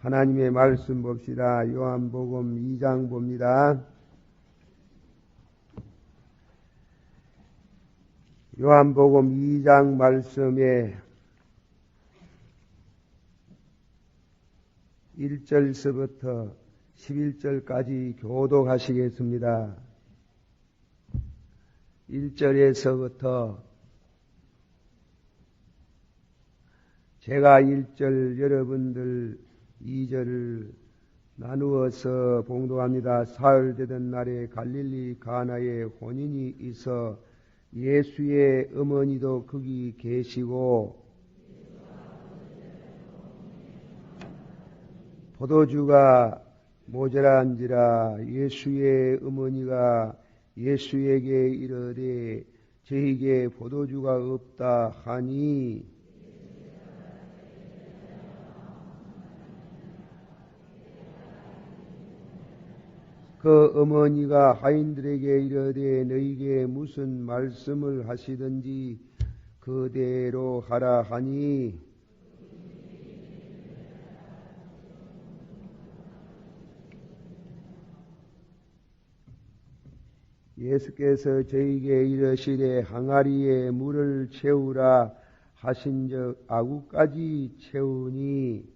하나님의 말씀 봅시다. 요한복음 2장 봅니다. 요한복음 2장 말씀에 1절서부터 11절까지 교독하시겠습니다. 1절에서부터 제가 1절 여러분들 2절을 나누어서 봉독합니다. 사흘 되던 날에 갈릴리 가나에 혼인이 있어 예수의 어머니도 거기 계시고 포도주가 모자란지라 예수의 어머니가 예수에게 이르되 저에게 포도주가 없다 하니 그 어머니가 하인들에게 이르되 너희에게 무슨 말씀을 하시든지 그대로 하라 하니 예수께서 저에게 이르시되 항아리에 물을 채우라 하신즉 아구까지 채우니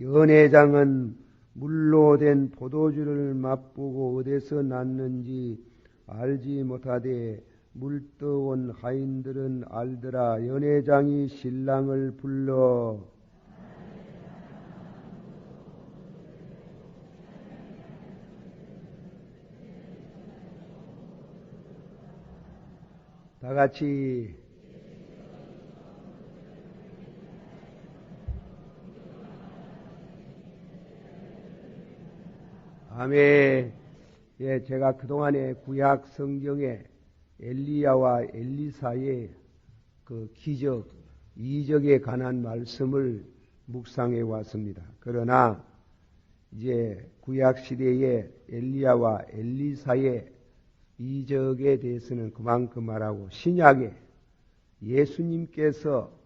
연회장은 물로 된 포도주를 맛보고 어디서 났는지 알지 못하되 물떠온 하인들은 알더라. 연회장이 신랑을 불러 다 같이 아멘. 예, 제가 그동안에 구약 성경에 엘리야와 엘리사의 그 기적, 이적에 관한 말씀을 묵상해 왔습니다. 그러나 이제 구약 시대에 엘리야와 엘리사의 이적에 대해서는 그만큼 말하고 신약에 예수님께서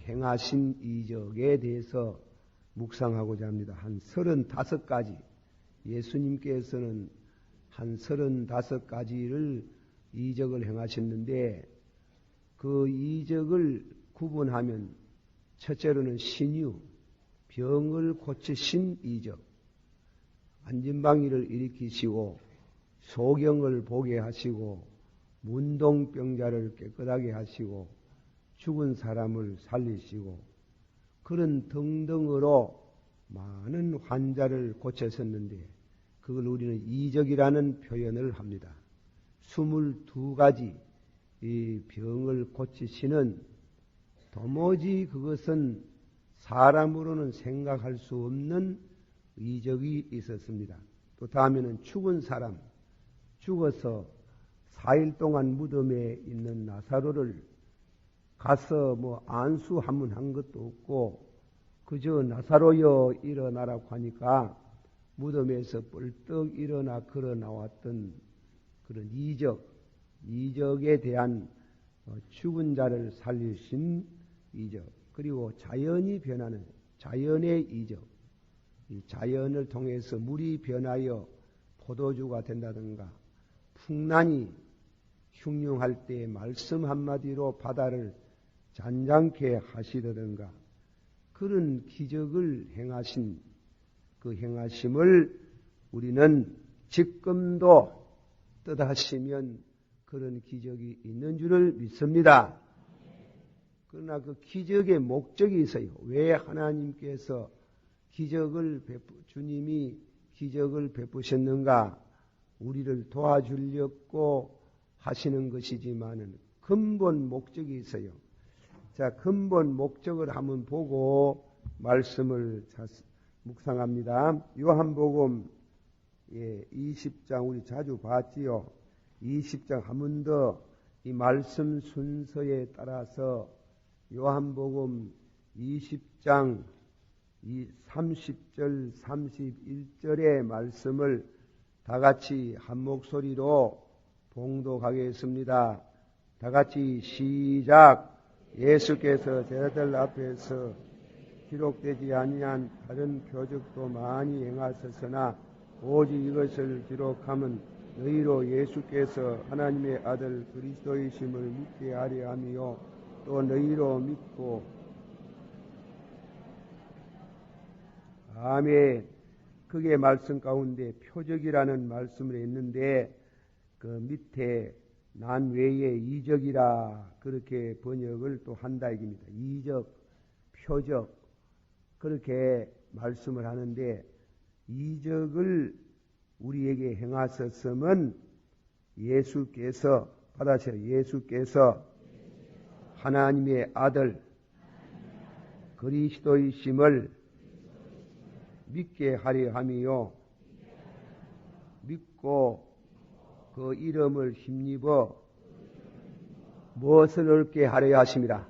행하신 이적에 대해서 묵상하고자 합니다. 한 35가지 예수님께서는 한 35가지를 이적을 행하셨는데 그 이적을 구분하면 첫째로는 신유, 병을 고치신 이적, 안진방위를 일으키시고 소경을 보게 하시고 문동병자를 깨끗하게 하시고 죽은 사람을 살리시고 그런 등등으로 많은 환자를 고쳤었는데 그걸 우리는 이적이라는 표현을 합니다. 22가지 이 병을 고치시는 도무지 그것은 사람으로는 생각할 수 없는 이적이 있었습니다. 또 다음에는 죽은 사람, 죽어서 4일 동안 무덤에 있는 나사로를 가서 안수 한 번 한 것도 없고 그저 나사로여 일어나라고 하니까 무덤에서 뻘떡 일어나 걸어 나왔던 그런 이적에 대한 죽은 자를 살리신 이적, 그리고 자연이 변하는 자연의 이적, 이 자연을 통해서 물이 변하여 포도주가 된다든가 풍란이 흉흉할 때 말씀 한마디로 바다를 잔잔케 하시다든가 그런 기적을 행하신 그 행하심을 우리는 지금도 뜻하시면 그런 기적이 있는 줄을 믿습니다. 그러나 그 기적의 목적이 있어요. 왜 하나님께서 주님이 기적을 베푸셨는가? 우리를 도와주려고 하시는 것이지만은 근본 목적이 있어요. 자, 근본 목적을 한번 보고 말씀을 묵상합니다. 요한복음 20장 우리 자주 봤지요. 20장 한 번 더 이 말씀 순서에 따라서 요한복음 20장 30절 31절의 말씀을 다 같이 한 목소리로 봉독하겠습니다. 다 같이 시작. 예수께서 제자들 앞에서 기록되지 아니한 다른 표적도 많이 행하셨으나 오직 이것을 기록함은 너희로 예수께서 하나님의 아들 그리스도이심을 믿게 하려 함이요 또 너희로 믿고 아멘. 그게 말씀 가운데 표적이라는 말씀을 했는데 그 밑에 난 외에 이적이라 그렇게 번역을 또 한다 이깁니다. 이적, 표적 그렇게 말씀을 하는데 이적을 우리에게 행하셨음은 예수께서 받아서 예수께서 하나님의 아들 그리스도이심을 믿게 하려 함이요 믿고 그 이름을 힘입어 무엇을 얻게 하려 하심이라.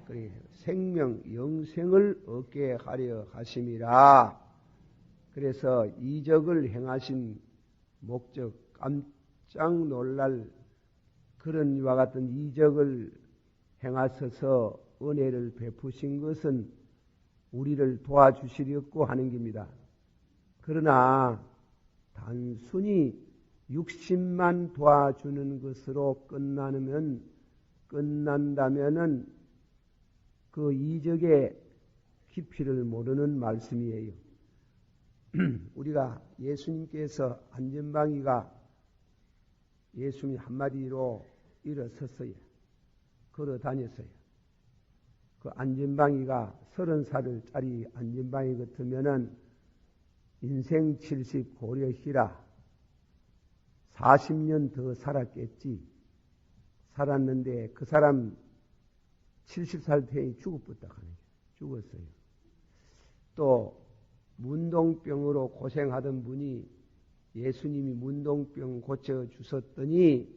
그래 생명 영생을 얻게 하려 하심이라. 그래서 이적을 행하신 목적 깜짝 놀랄 그런 이와 같은 이적을 행하셔서 은혜를 베푸신 것은 우리를 도와주시려고 하는 겁니다. 그러나 단순히 육신만 도와주는 것으로 끝난다면은 그 이적의 깊이를 모르는 말씀이에요. 우리가 예수님께서 안전방위가 예수님 한마디로 일어섰어요. 걸어 다녔어요. 그 안전방위가 30살짜리 안전방위 같으면은 인생 70 고려시라 40년 더 살았겠지. 살았는데 그 사람 70살 태에 죽었다 하는 게 죽었어요. 또 문동병으로 고생하던 분이 예수님이 문동병 고쳐주셨더니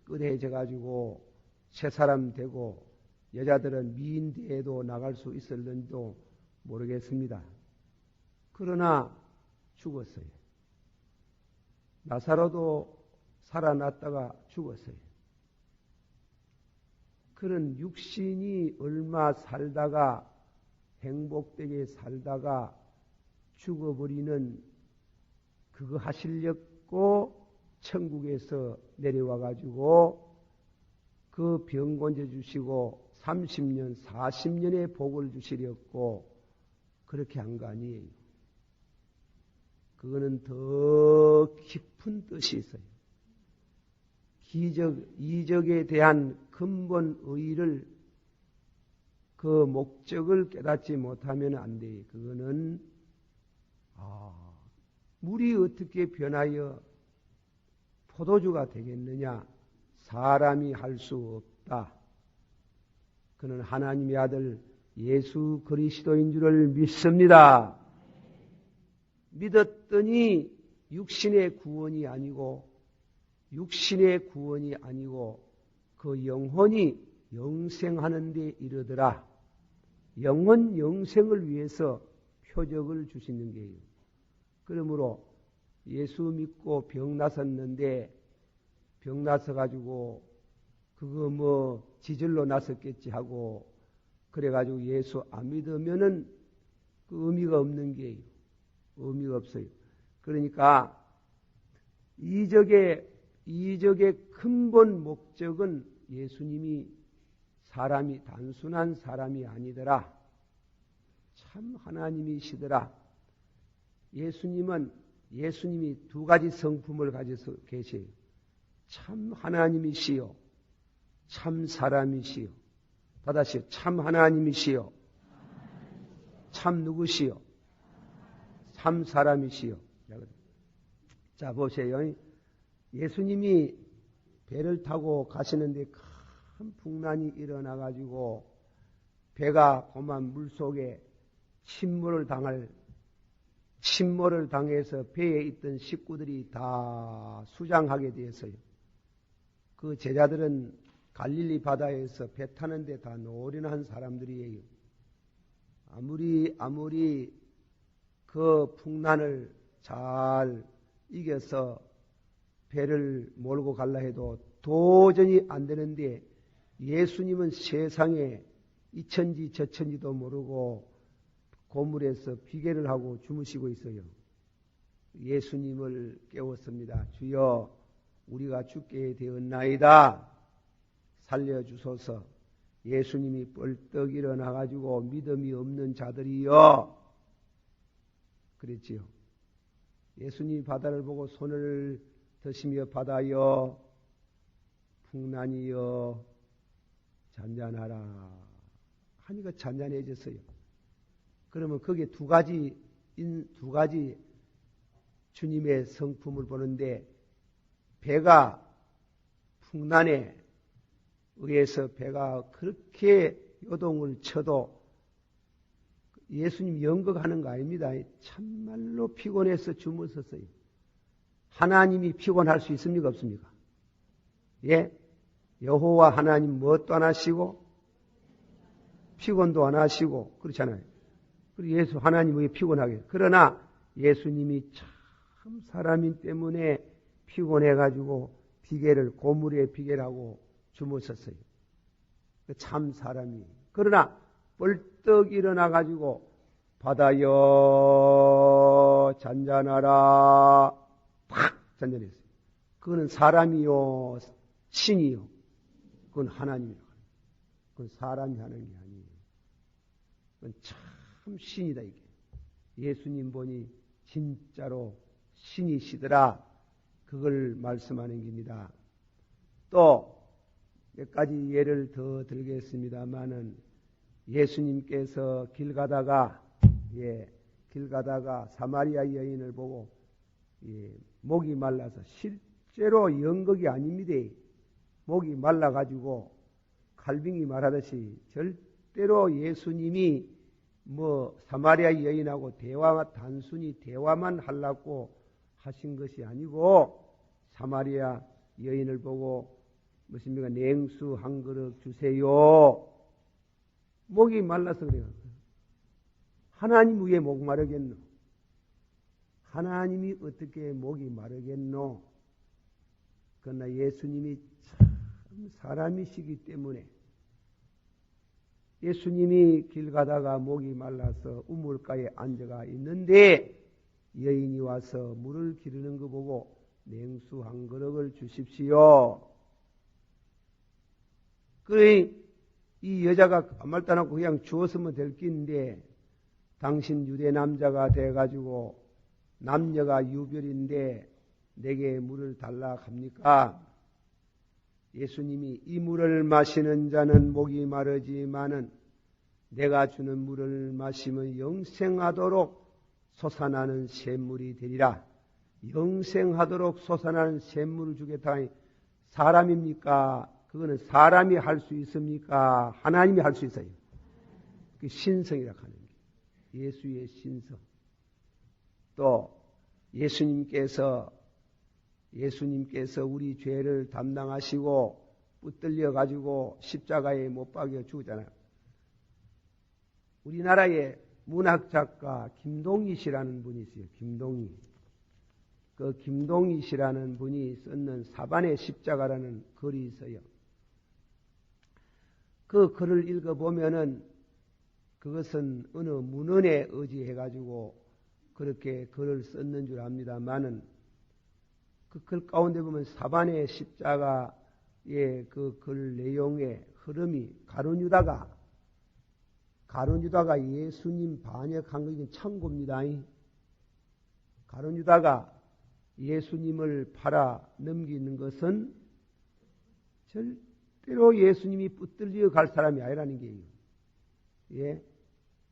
끄대져 가지고 새 사람 되고 여자들은 미인대에도 나갈 수 있을는지도 모르겠습니다. 그러나 죽었어요. 나사로도 살아났다가 죽었어요. 그런 육신이 얼마 살다가 행복되게 살다가 죽어버리는 그거 하시려고 천국에서 내려와 가지고 그 병 건져주시고 30년 40년의 복을 주시려고 그렇게 한 거 아니에요. 그거는 더 깊은 뜻이 있어요. 이적에 대한 근본 의의를 그 목적을 깨닫지 못하면 안 돼요. 그거는 물이 어떻게 변하여 포도주가 되겠느냐? 사람이 할 수 없다. 그는 하나님의 아들 예수 그리스도인 줄을 믿습니다. 믿었더니 육신의 구원이 아니고 그 영혼이 영생하는 데 이르더라. 영혼 영생을 위해서 표적을 주시는 게요. 그러므로 예수 믿고 병 났었는데 병 나서 가지고 그거 지절로 났었겠지 하고 그래 가지고 예수 안 믿으면은 그 의미가 없는 게요. 의미가 없어요. 그러니까 이적의 근본 목적은 예수님이 단순한 사람이 아니더라. 참 하나님이시더라. 예수님이 두 가지 성품을 가지고 계세요. 참 하나님이시요. 참 사람이시요. 다다시요. 참 하나님이시요. 참 누구시요? 참 사람이시요. 자, 보세요. 예수님이 배를 타고 가시는데 큰 풍란이 일어나가지고 배가 고만 물속에 침몰을 당해서 배에 있던 식구들이 다 수장하게 되었어요. 그 제자들은 갈릴리 바다에서 배 타는데 다 노련한 사람들이에요. 아무리 그 풍란을 잘 이겨서 배를 몰고 갈라 해도 도전이 안 되는데 예수님은 세상에 이천지 저천지도 모르고 고물에서 비계를 하고 주무시고 있어요. 예수님을 깨웠습니다. 주여, 우리가 죽게 되었나이다. 살려주소서. 예수님이 벌떡 일어나가지고 믿음이 없는 자들이여 그랬지요. 예수님이 바다를 보고 손을 드시며 바다여 풍란이여 잔잔하라 하니까 잔잔해졌어요. 그러면 거기에 두 가지 주님의 성품을 보는데 배가 풍란에 의해서 배가 그렇게 요동을 쳐도 예수님 연극하는 거 아닙니다. 참말로 피곤해서 주무셨어요. 하나님이 피곤할 수 있습니까? 없습니까? 예? 여호와 하나님 뭣도 안 하시고 피곤도 안 하시고 그렇잖아요. 그리고 예수 하나님 왜 피곤하게? 그러나 예수님이 참 사람인 때문에 피곤해가지고 비계를 고물에 비계를 하고 주무셨어요. 참 사람이. 그러나 벌떡 일어나가지고 바다여 잔잔하라 팍 잔잔했어요. 그거는 사람이요 신이요. 그건 하나님이라고 합니다. 그건 사람이 하는 게 아니에요. 그건 참 신이다 이게. 예수님 보니 진짜로 신이시더라. 그걸 말씀하는 겁니다. 또 몇 가지 예를 더 들겠습니다마는 예수님께서 길 가다가 사마리아 여인을 보고 목이 말라서 실제로 연극이 아닙니다. 목이 말라가지고 칼빙이 말하듯이 절대로 예수님이 사마리아 여인하고 단순히 대화만 하려고 하신 것이 아니고 사마리아 여인을 보고 무엇입니까? 냉수 한 그릇 주세요. 목이 말라서 그래요. 하나님 왜 목 마르겠노? 하나님이 어떻게 목이 마르겠노? 그러나 예수님이 참 사람이시기 때문에 예수님이 길 가다가 목이 말라서 우물가에 앉아가 있는데 여인이 와서 물을 기르는 거 보고 냉수 한 그릇을 주십시오. 그래 이 여자가 아무 말도 안 하고 그냥 주었으면 될 낀데 당신 유대 남자가 돼가지고 남녀가 유별인데 내게 물을 달라 합니까? 예수님이 이 물을 마시는 자는 목이 마르지만은 내가 주는 물을 마시면 영생하도록 솟아나는 샘물이 되리라. 영생하도록 솟아나는 샘물을 주겠다 하니 사람입니까? 그거는 사람이 할 수 있습니까? 하나님이 할 수 있어요. 그 신성이라고 하는 게 예수의 신성. 또 예수님께서 우리 죄를 담당하시고 붙들려 가지고 십자가에 못 박여 죽었잖아요. 우리나라에 문학작가 김동희 씨라는 분이 있어요. 김동희. 그 김동희 씨라는 분이 썼는 사반의 십자가라는 글이 있어요. 그 글을 읽어보면은 그것은 어느 문헌에 의지해가지고 그렇게 글을 썼는 줄 압니다만은 그 글 가운데 보면 사반의 십자가의 그 글 내용의 흐름이 가룟유다가 예수님 반역한 것이 참고입니다. 가룟유다가 예수님을 팔아 넘기는 것은 절대로 예수님이 붙들려 갈 사람이 아니라는 게요. 예,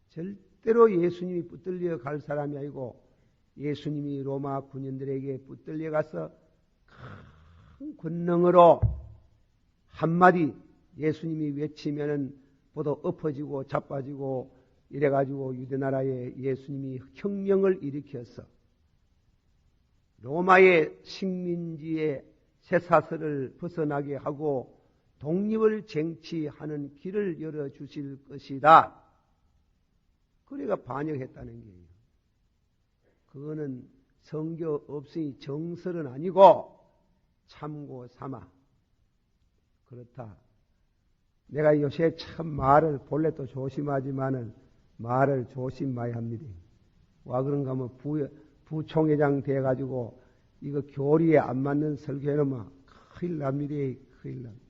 절대로 예수님이 붙들려 갈 사람이 아니고 예수님이 로마 군인들에게 붙들려 가서 큰 권능으로 한마디 예수님이 외치면은 보도 엎어지고 자빠지고 이래가지고 유대나라에 예수님이 혁명을 일으켜서 로마의 식민지의 쇠사슬을 벗어나게 하고 독립을 쟁취하는 길을 열어주실 것이다. 그래가 반역했다는 게예요. 그거는 성경 없으니 정설은 아니고 참고 삼아 그렇다. 내가 요새 참 말을 본래 또 조심하지만은 말을 조심해야 합니다. 와 그런가 하면 부총회장 돼가지고 이거 교리에 안 맞는 설교해놓으면 큰일 납니다. 큰일 납니다.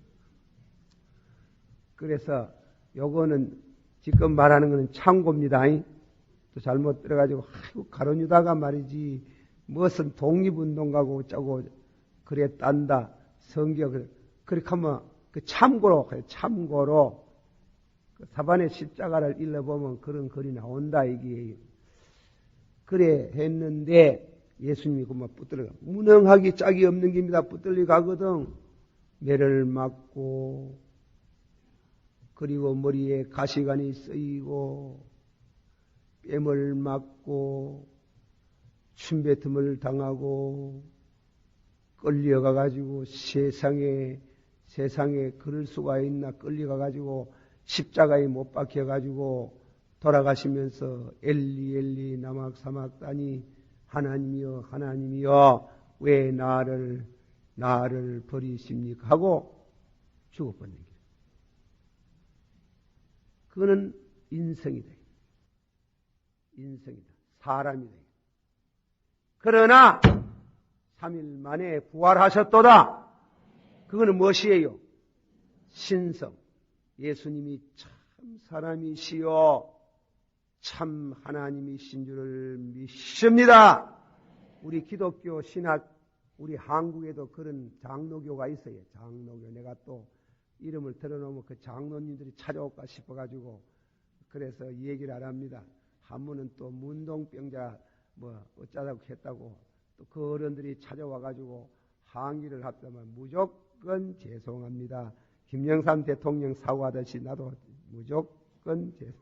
그래서 요거는 지금 말하는 거는 참고입니다. 또 잘못 들어가지고 아이고 가론유다가 말이지 무슨 독립운동가고 어쩌고 그랬단다. 성경 그렇게 하면 그 참고로 그 사반의 십자가를 읽어보면 그런 글이 나온다 이게요. 그래 했는데 예수님이 그만 붙들어가 무능하기 짝이 없는 겁니다. 붙들려 가거든. 매를 맞고 그리고 머리에 가시관이 쓰이고 뺨을 맞고 침뱉음을 당하고 끌려가 가지고 세상에 그럴 수가 있나 끌려가 가지고 십자가에 못 박혀 가지고 돌아가시면서 엘리 나막사막다니 하나님이여 왜 나를 버리십니까 하고 죽어버린 거예요. 그거는 인성이다. 사람이다. 그러나 3일 만에 부활하셨도다. 그거는 무엇이에요? 신성. 예수님이 참 사람이시요 참 하나님이신 줄을 믿습니다. 우리 기독교 신학 우리 한국에도 그런 장로교가 있어요. 장로교. 내가 또 이름을 들어놓으면 그 장로님들이 찾아올까 싶어가지고 그래서 얘기를 안 합니다. 한문은 또 문동병자 뭐 어쩌다고 했다고 또 그 어른들이 찾아와가지고 항의를 했다면 무조건 죄송합니다. 김영삼 대통령 사과하듯이 나도 무조건 죄송.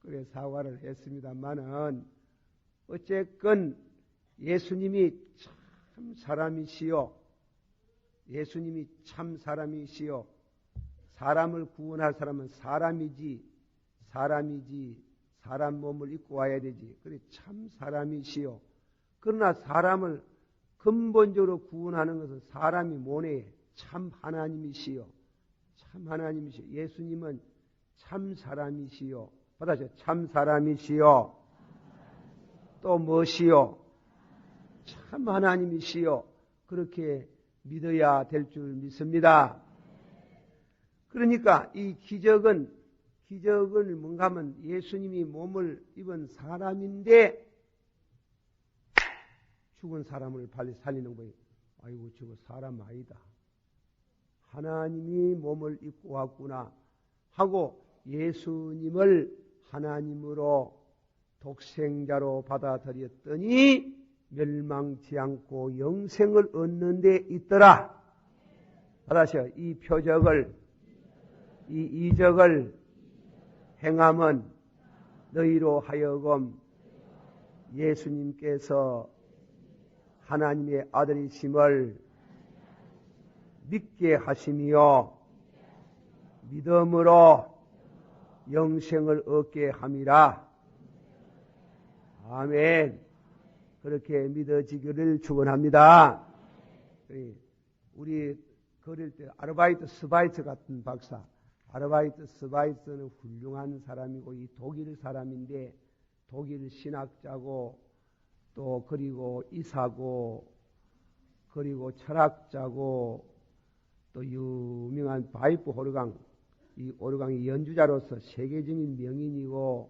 그래 사과를 했습니다만은 어쨌건 예수님이 참 사람이시요. 예수님이 참 사람이시요. 사람을 구원할 사람은 사람이지 사람 몸을 입고 와야 되지. 그래 참 사람이시요. 그러나 사람을 근본적으로 구원하는 것은 사람이 뭐네? 참 하나님이시요. 참 하나님이시요. 예수님은 참 사람이시요. 받아줘. 참 사람이시요. 또 무엇이요? 참 하나님이시요. 그렇게 믿어야 될 줄 믿습니다. 그러니까 이 기적을 뭔가 하면 예수님이 몸을 입은 사람인데 죽은 사람을 빨리 살리는 거예요. 아이고 저거 사람 아니다. 하나님이 몸을 입고 왔구나 하고 예수님을 하나님으로 독생자로 받아들였더니 멸망치 않고 영생을 얻는 데 있더라. 받아서 이 표적을 이 이적을 행함은 너희로 하여금 예수님께서 하나님의 아들이심을 믿게 하심이요 믿음으로 영생을 얻게 함이라. 아멘. 그렇게 믿어지기를 축원합니다. 우리 그럴 때 아르바이트 스바이트 같은 박사, 아르바이트 스바이트는 훌륭한 사람이고 이 독일 사람인데 독일 신학자고 또 그리고 이사고 그리고 철학자고 또 유명한 바이프 호르강, 이 오르강의 연주자로서 세계적인 명인이고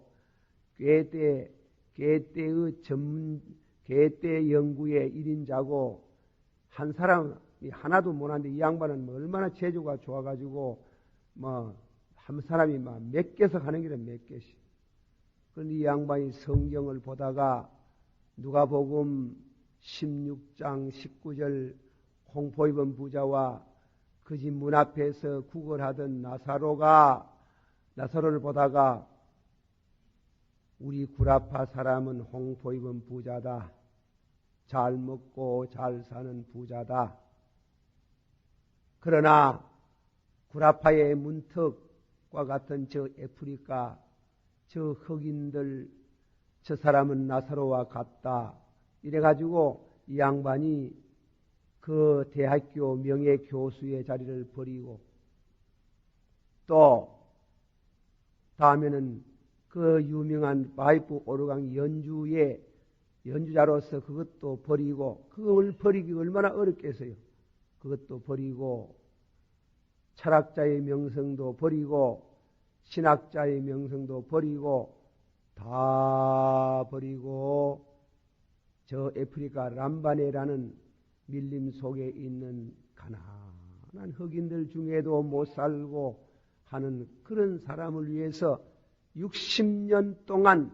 괴테 연구의 1인자고 한 사람이 하나도 못하는데 이 양반은 뭐 얼마나 재주가 좋아가지고 뭐 한 사람이 막 몇 개씩 하는 게 몇 개씩. 그런데 이 양반이 성경을 보다가 누가복음 16장 19절 홍포 입은 부자와 그 집 문 앞에서 구걸하던 나사로를 보다가 우리 구라파 사람은 홍포 입은 부자다. 잘 먹고 잘 사는 부자다. 그러나 구라파의 문턱과 같은 저 아프리카 저 흑인들 저 사람은 나사로와 같다. 이래가지고 이 양반이 그 대학교 명예교수의 자리를 버리고 또 다음에는 그 유명한 파이프 오르간 연주자로서 그것도 버리고, 그걸 버리기 얼마나 어렵겠어요. 그것도 버리고 철학자의 명성도 버리고 신학자의 명성도 버리고 다 버리고 저 아프리카 람바네라는 밀림 속에 있는 가난한 흑인들 중에도 못 살고 하는 그런 사람을 위해서 60년 동안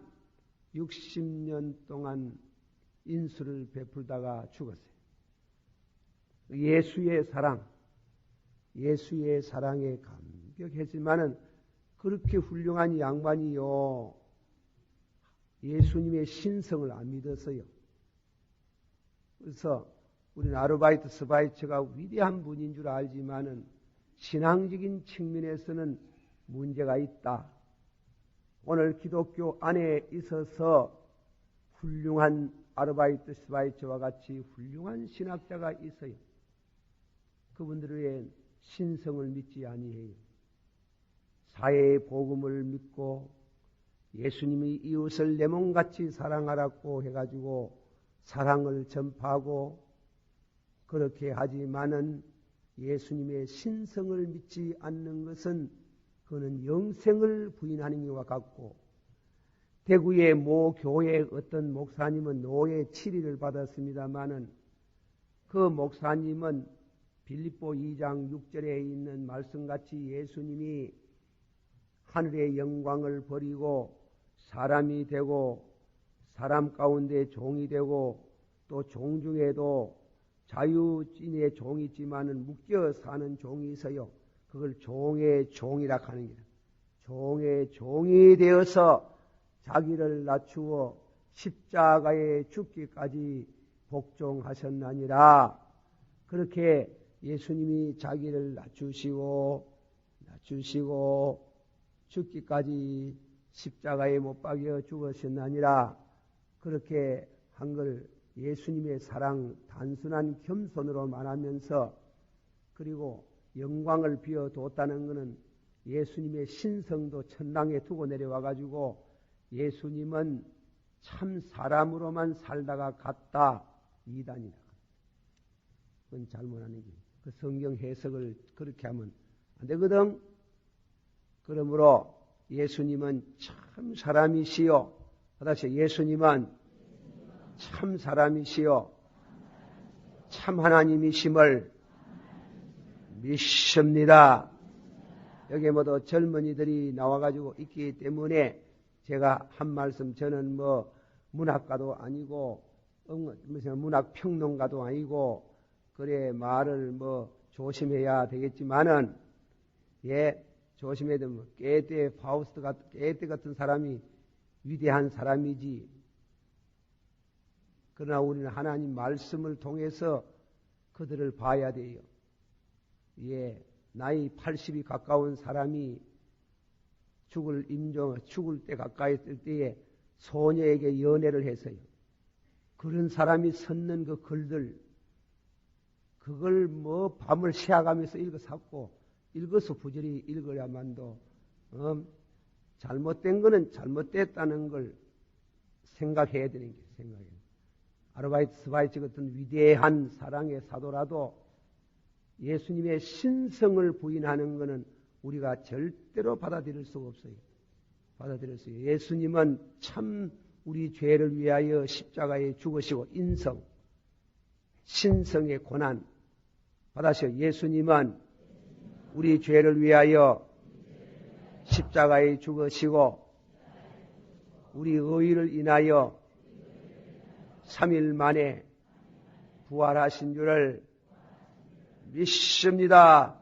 인수를 베풀다가 죽었어요. 예수의 사랑에 감격했지만은 그렇게 훌륭한 양반이요, 예수님의 신성을 안 믿었어요. 그래서 우리는 아르바이트 스바이처가 위대한 분인 줄 알지만은 신앙적인 측면에서는 문제가 있다. 오늘 기독교 안에 있어서 훌륭한 아르바이트 스바이처와 같이 훌륭한 신학자가 있어요. 그분들의 신성을 믿지 아니해요. 사회의 복음을 믿고 예수님이 이웃을 내 몸같이 사랑하라고 해가지고 사랑을 전파하고 그렇게 하지만은 예수님의 신성을 믿지 않는 것은 그는 영생을 부인하는 것과 같고, 대구의 모 교회 어떤 목사님은 노예 7일을 받았습니다마는 그 목사님은 빌립보 2장 6절에 있는 말씀같이 예수님이 하늘의 영광을 버리고 사람이 되고 사람 가운데 종이 되고 또 종 중에도 자유인의 종이 있지만은 묶여 사는 종이 있어요. 그걸 종의 종이라 하는 거예요. 종의 종이 되어서 자기를 낮추어 십자가에 죽기까지 복종하셨나니라. 그렇게 예수님이 자기를 낮추시고 죽기까지 십자가에 못 박여 죽으셨나니라. 그렇게 한 걸 예수님의 사랑, 단순한 겸손으로 말하면서, 그리고 영광을 비워뒀다는 것은 예수님의 신성도 천당에 두고 내려와가지고 예수님은 참 사람으로만 살다가 갔다, 이단이다. 그건 잘못하는 거예요. 그 성경 해석을 그렇게 하면 안 되거든. 그러므로 예수님은 참 사람이시요. 다시 예수님은 참 사람이시요 참 하나님이심을 믿습니다. 여기 모두 젊은이들이 나와가지고 있기 때문에 제가 한 말씀, 저는 문학가도 아니고 문학평론가도 아니고 그래 말을 조심해야 되겠지만은, 조심해야 되면 게테 같은 사람이 위대한 사람이지. 그러나 우리는 하나님 말씀을 통해서 그들을 봐야 돼요. 나이 80이 가까운 사람이 죽을 때 가까이 있을 때에 소녀에게 연애를 했어요. 그런 사람이 썼는 그 글들, 그걸 밤을 새어가면서 읽어서 부지런히 읽어야만도, 잘못된 거는 잘못됐다는 걸 생각해야 되는 게 생각이에요. 아르바이트 스바이처 같은 위대한 사랑의 사도라도 예수님의 신성을 부인하는 것은 우리가 절대로 받아들일 수가 없어요. 예수님은 참 우리 죄를 위하여 십자가에 죽으시고 신성의 고난 받으시고, 예수님은 우리 죄를 위하여 십자가에 죽으시고 우리 의의를 인하여 3일 만에 부활하신 줄을 믿습니다.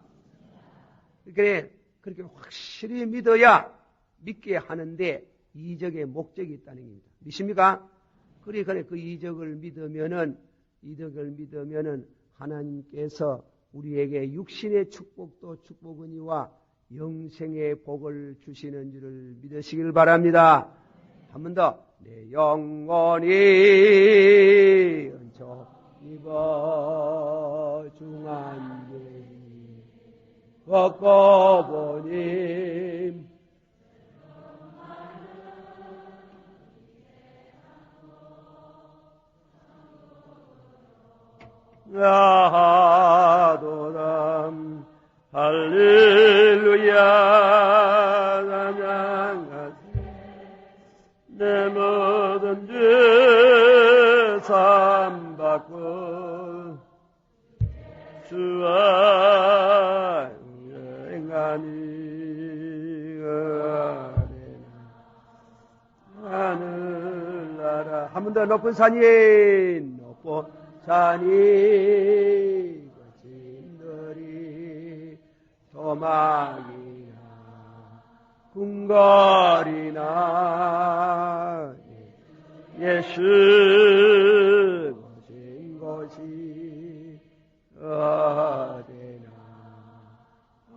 그렇게 확실히 믿게 하는데 이적의 목적이 있다는 겁니다. 믿습니까? 그래 그 이적을 믿으면은 하나님께서 우리에게 육신의 축복도 축복이니와 영생의 복을 주시는 줄을 믿으시길 바랍니다. 한 번 더. 내 영혼이 입어 중한계리 걷고 보니 야하도람 할렐루야 찬양하세 내 모든 죄 삼받고 주와 행하니 하늘나라 한 번 더 높은 산이 높은 산이 거친들이 도망이나 궁궐이나 예수 모신 곳이 어디나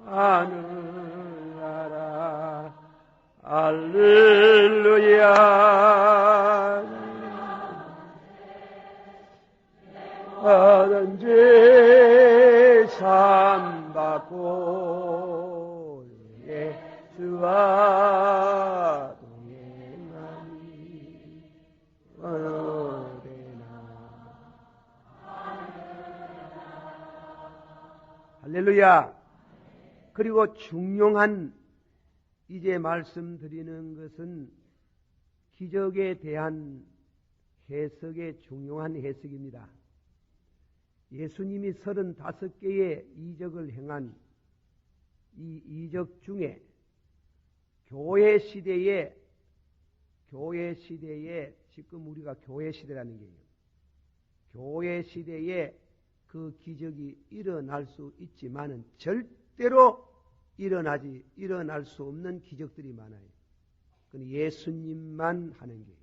하늘나라 할렐루야 얻은 죄 삼받고 예수와 동행하니 어디나 할렐루야. 그리고 중요한 이제 말씀드리는 것은 기적에 대한 해석의 중요한 해석입니다. 예수님이 35개의 이적을 행한 이 이적 중에 교회 시대에 지금 우리가 교회 시대라는 게요. 교회 시대에 그 기적이 일어날 수 있지만은 절대로 일어날 수 없는 기적들이 많아요. 그건 예수님만 하는 게,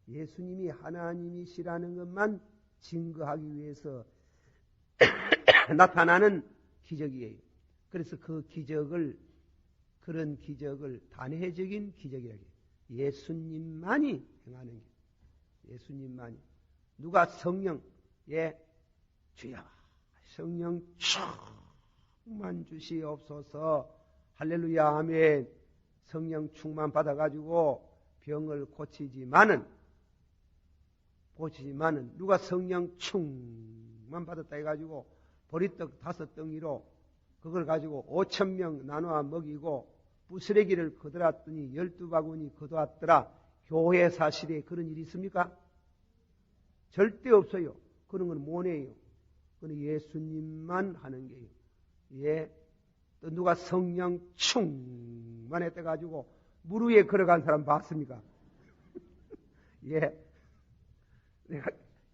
예수님이 하나님이시라는 것만 증거하기 위해서 나타나는 기적이에요. 그래서 그 기적을, 그런 기적을 단회적인 기적이라고 해요. 예수님만이 행하는 게, 예수님만이. 누가 성령, 주여 성령 충만 주시옵소서. 할렐루야 아멘. 성령 충만 받아가지고 병을 고치지만은 누가 성령 충만 받았다 해가지고 보리떡 5덩이로 그걸 가지고 5,000명 나누어 먹이고 부스레기를 거들었더니 12바구니 거두었더라. 교회 사실에 그런 일이 있습니까? 절대 없어요. 그런 건 모네요. 그건 예수님만 하는 게요. 또 누가 성령 충만했다 가지고 물 위에 걸어간 사람 봤습니까? 내가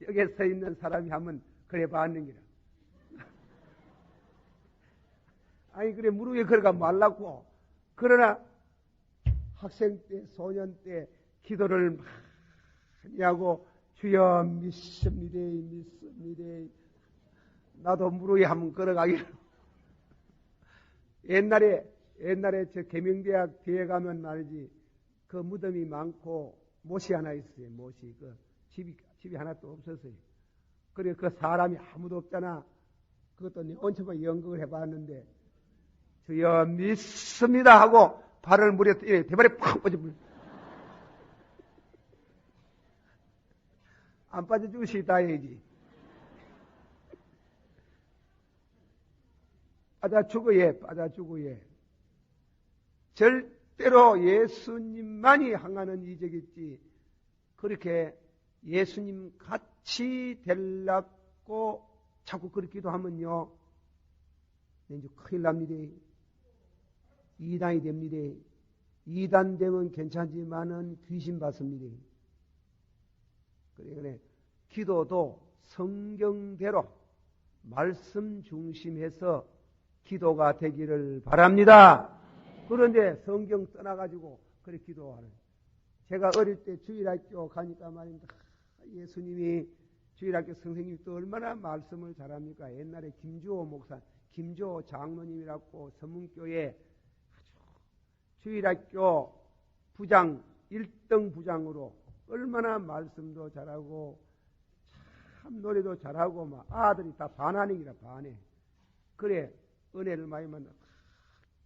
여기에 서 있는 사람이 하면 그래 봤는 기라. 아니 그래 물 위에 걸어가 말라고. 그러나 학생 때 소년 때 기도를 많이 하고 주여 믿습니다. 나도 물 위에 한번 걸어가기로. 옛날에 저 계명대학 뒤에 가면 말이지 그 무덤이 많고 못이 하나 있어요. 못이 그 집이 하나도 없었어요. 그래 그 사람이 아무도 없잖아. 그것도 온천만 연극을 해봤는데 주여 믿습니다 하고 발을 물에 대발에 팍 빠져 안 빠져 죽으시다 해야지. 빠져 죽어야. 절대로 예수님만이 행하는 이적이지 그렇게 예수님 같이 되려고 자꾸 그렇기도 하면요 이제 큰일 납니다. 이단이 됩니다. 이단 되면 괜찮지만은 귀신 받습니다. 그래 기도도 성경대로 말씀 중심해서 기도가 되기를 바랍니다. 그런데 성경 떠나가지고 그렇게 기도하는. 제가 어릴 때 주일학교 가니까 말입니다. 예수님이 주일학교 선생님이 또 얼마나 말씀을 잘합니까? 옛날에 김주호 목사, 김주호 장로님이라고 서문교회 주일학교 부장 1등 부장으로 얼마나 말씀도 잘하고 참 노래도 잘하고 막 아들이 다 반하니라 반해. 그래 은혜를 많이 만나.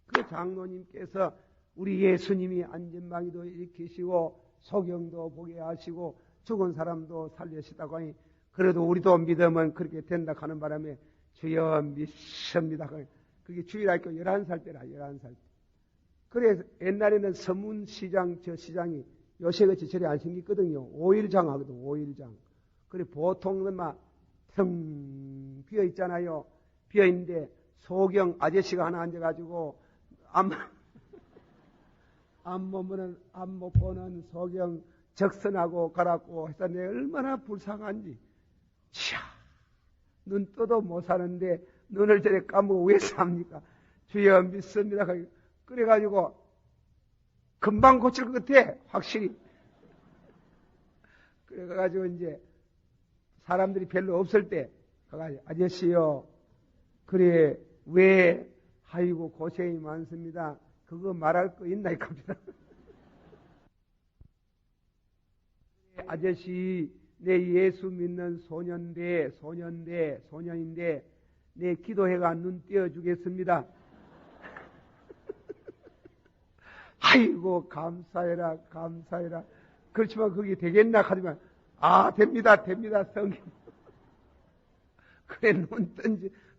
그 장로님께서 우리 예수님이 안전망이도 일으키시고 소경도 보게 하시고 죽은 사람도 살리시다고 하니 그래도 우리도 믿으면 그렇게 된다 하는 바람에 주여 믿습니다. 그게 주일학교 11살 때라 11살 때. 그래 옛날에는 서문시장 저 시장이 요새같이 저리 안 생겼거든요. 5일장 하거든 5일장. 그래 보통은 막 텅 비어 있잖아요. 비어 있는데 소경 아저씨가 하나 앉아가지고 앞 못 보는 소경 적선하고 가라고 해서 내가 얼마나 불쌍한지. 치야 눈 떠도 못 사는데 눈을 저래 감고 왜 삽니까? 주여 믿습니다. 그래가지고 금방 고칠 것 같아 확실히. 그래가지고 이제 사람들이 별로 없을 때 가가지고 아저씨요 그래 왜 아이고 고생이 많습니다. 그거 말할 거 있나 이겁니다. 아저씨 내 예수 믿는 소년인데 내 기도해가 눈 띄어주겠습니다. 아이고 감사해라. 그렇지만 그게 되겠나 하지만 됩니다 성경. 그래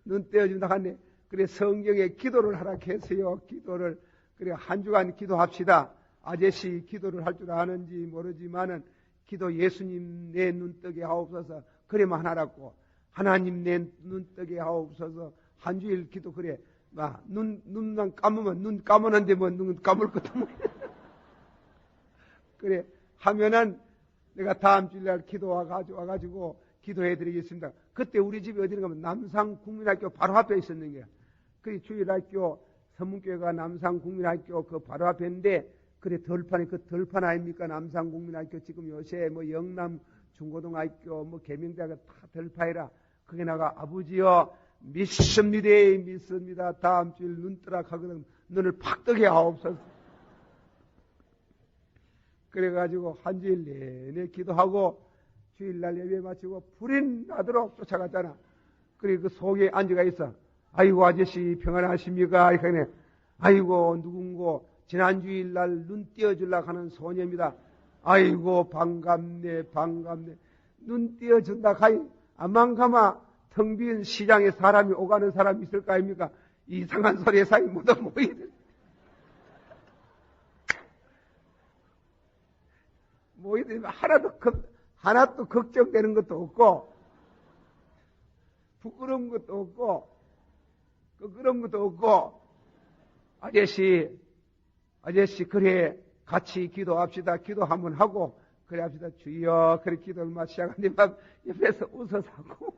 눈 떼어준다 하네. 그래 성경에 기도를 하라 했어요. 기도를. 그래 한 주간 기도합시다. 아저씨 기도를 할 줄 아는지 모르지만은 기도 예수님 내 눈 뜨게 하옵소서. 그래만 하라고. 하나님 내 눈 뜨게 하옵소서. 한 주일 기도 그래. 눈만 감으면 눈 감았는데 뭐 눈 감을 것도 뭐. 그래 하면은 내가 다음 주일날 기도 와가지고 기도해 드리겠습니다. 그때 우리 집이 어디를 가면 남상국민학교 바로 앞에 있었는 거야. 그 주일학교 서문교회가 남상국민학교 그 바로 앞에 있는데 그래 덜판이 그 덜판 아닙니까? 남상국민학교 지금 요새 뭐 영남 중고등학교 뭐 계명대학교 다 덜파이라. 그게 나가 아버지여 믿습니다. 다음 주일 눈 뜨라 하거든. 눈을 팍 뜨게 하옵소서. 그래가지고 한 주일 내내 기도하고 주일날 예배 마치고 불이 나도록 쫓아갔잖아. 그래 그 속에 앉아가 있어. 아이고 아저씨 평안하십니까? 이렇게 아이고 누군고 지난 주일날 눈 띄어주려고 하는 소녀입니다. 아이고 반갑네. 눈 띄어준다 가이 안만 가마 텅 빈 시장에 사람이 오가는 사람이 있을 거 아닙니까? 이상한 소리에 사이 묻어 모이들. 하나도 걱정되는 것도 없고, 부끄러운 것도 없고, 그런 것도 없고, 아저씨, 그래, 같이 기도합시다. 기도 한번 하고, 그래 합시다. 주여, 그래 기도를 막 시작하는데 막 옆에서 웃어서 하고.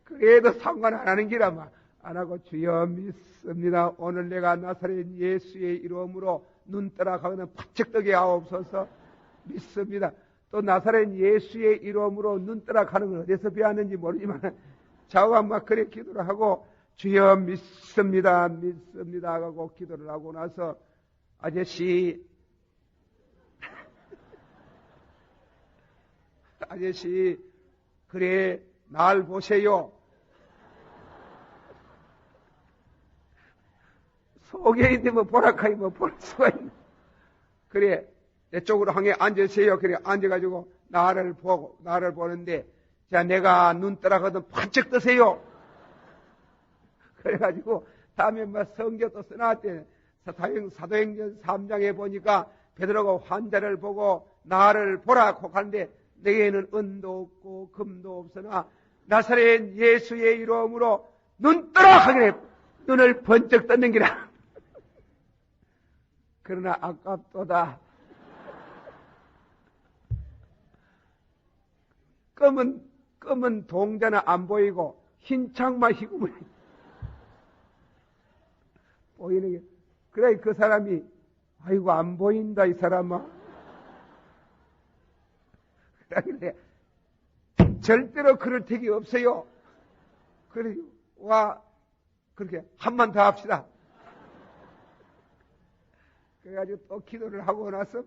그래도 상관 안 하는 기라 막 안 하고 주여 믿습니다. 오늘 내가 나사렛 예수의 이름으로 눈 떠라 가거든 바짝 뜨게 하옵소서. 믿습니다. 또 나사렛 예수의 이름으로 눈 떠라 가는 걸 어디서 배웠는지 모르지만 자우가 막 그래 기도를 하고 주여 믿습니다 하고 기도를 하고 나서 아저씨 그래 날 보세요. 속에 있는데 뭐 보라카이 뭐 볼 수가 있나. 그래 내 쪽으로 항해 앉으세요. 그래 앉아가지고 나를 보는데 자 내가 눈 떠라거든 반짝 뜨세요. 그래가지고 다음에 뭐 성경 또 써놨대. 사도행전 3장에 보니까 베드로가 환자를 보고 나를 보라고 하는데 내게는 은도 없고 금도 없으나 나사렛 예수의 이름으로 눈 떠라 하길래 눈을 번쩍 떴는 기라. 그러나 아깝도다. 검은 동자는 안 보이고 흰 창만 희구물 보이는 게. 그래 그 사람이 아이고 안 보인다 이 사람아. 그래 절대로 그럴 택이 없어요. 그래 와 그렇게 한번 더 합시다. 그래가지고 또 기도를 하고 나서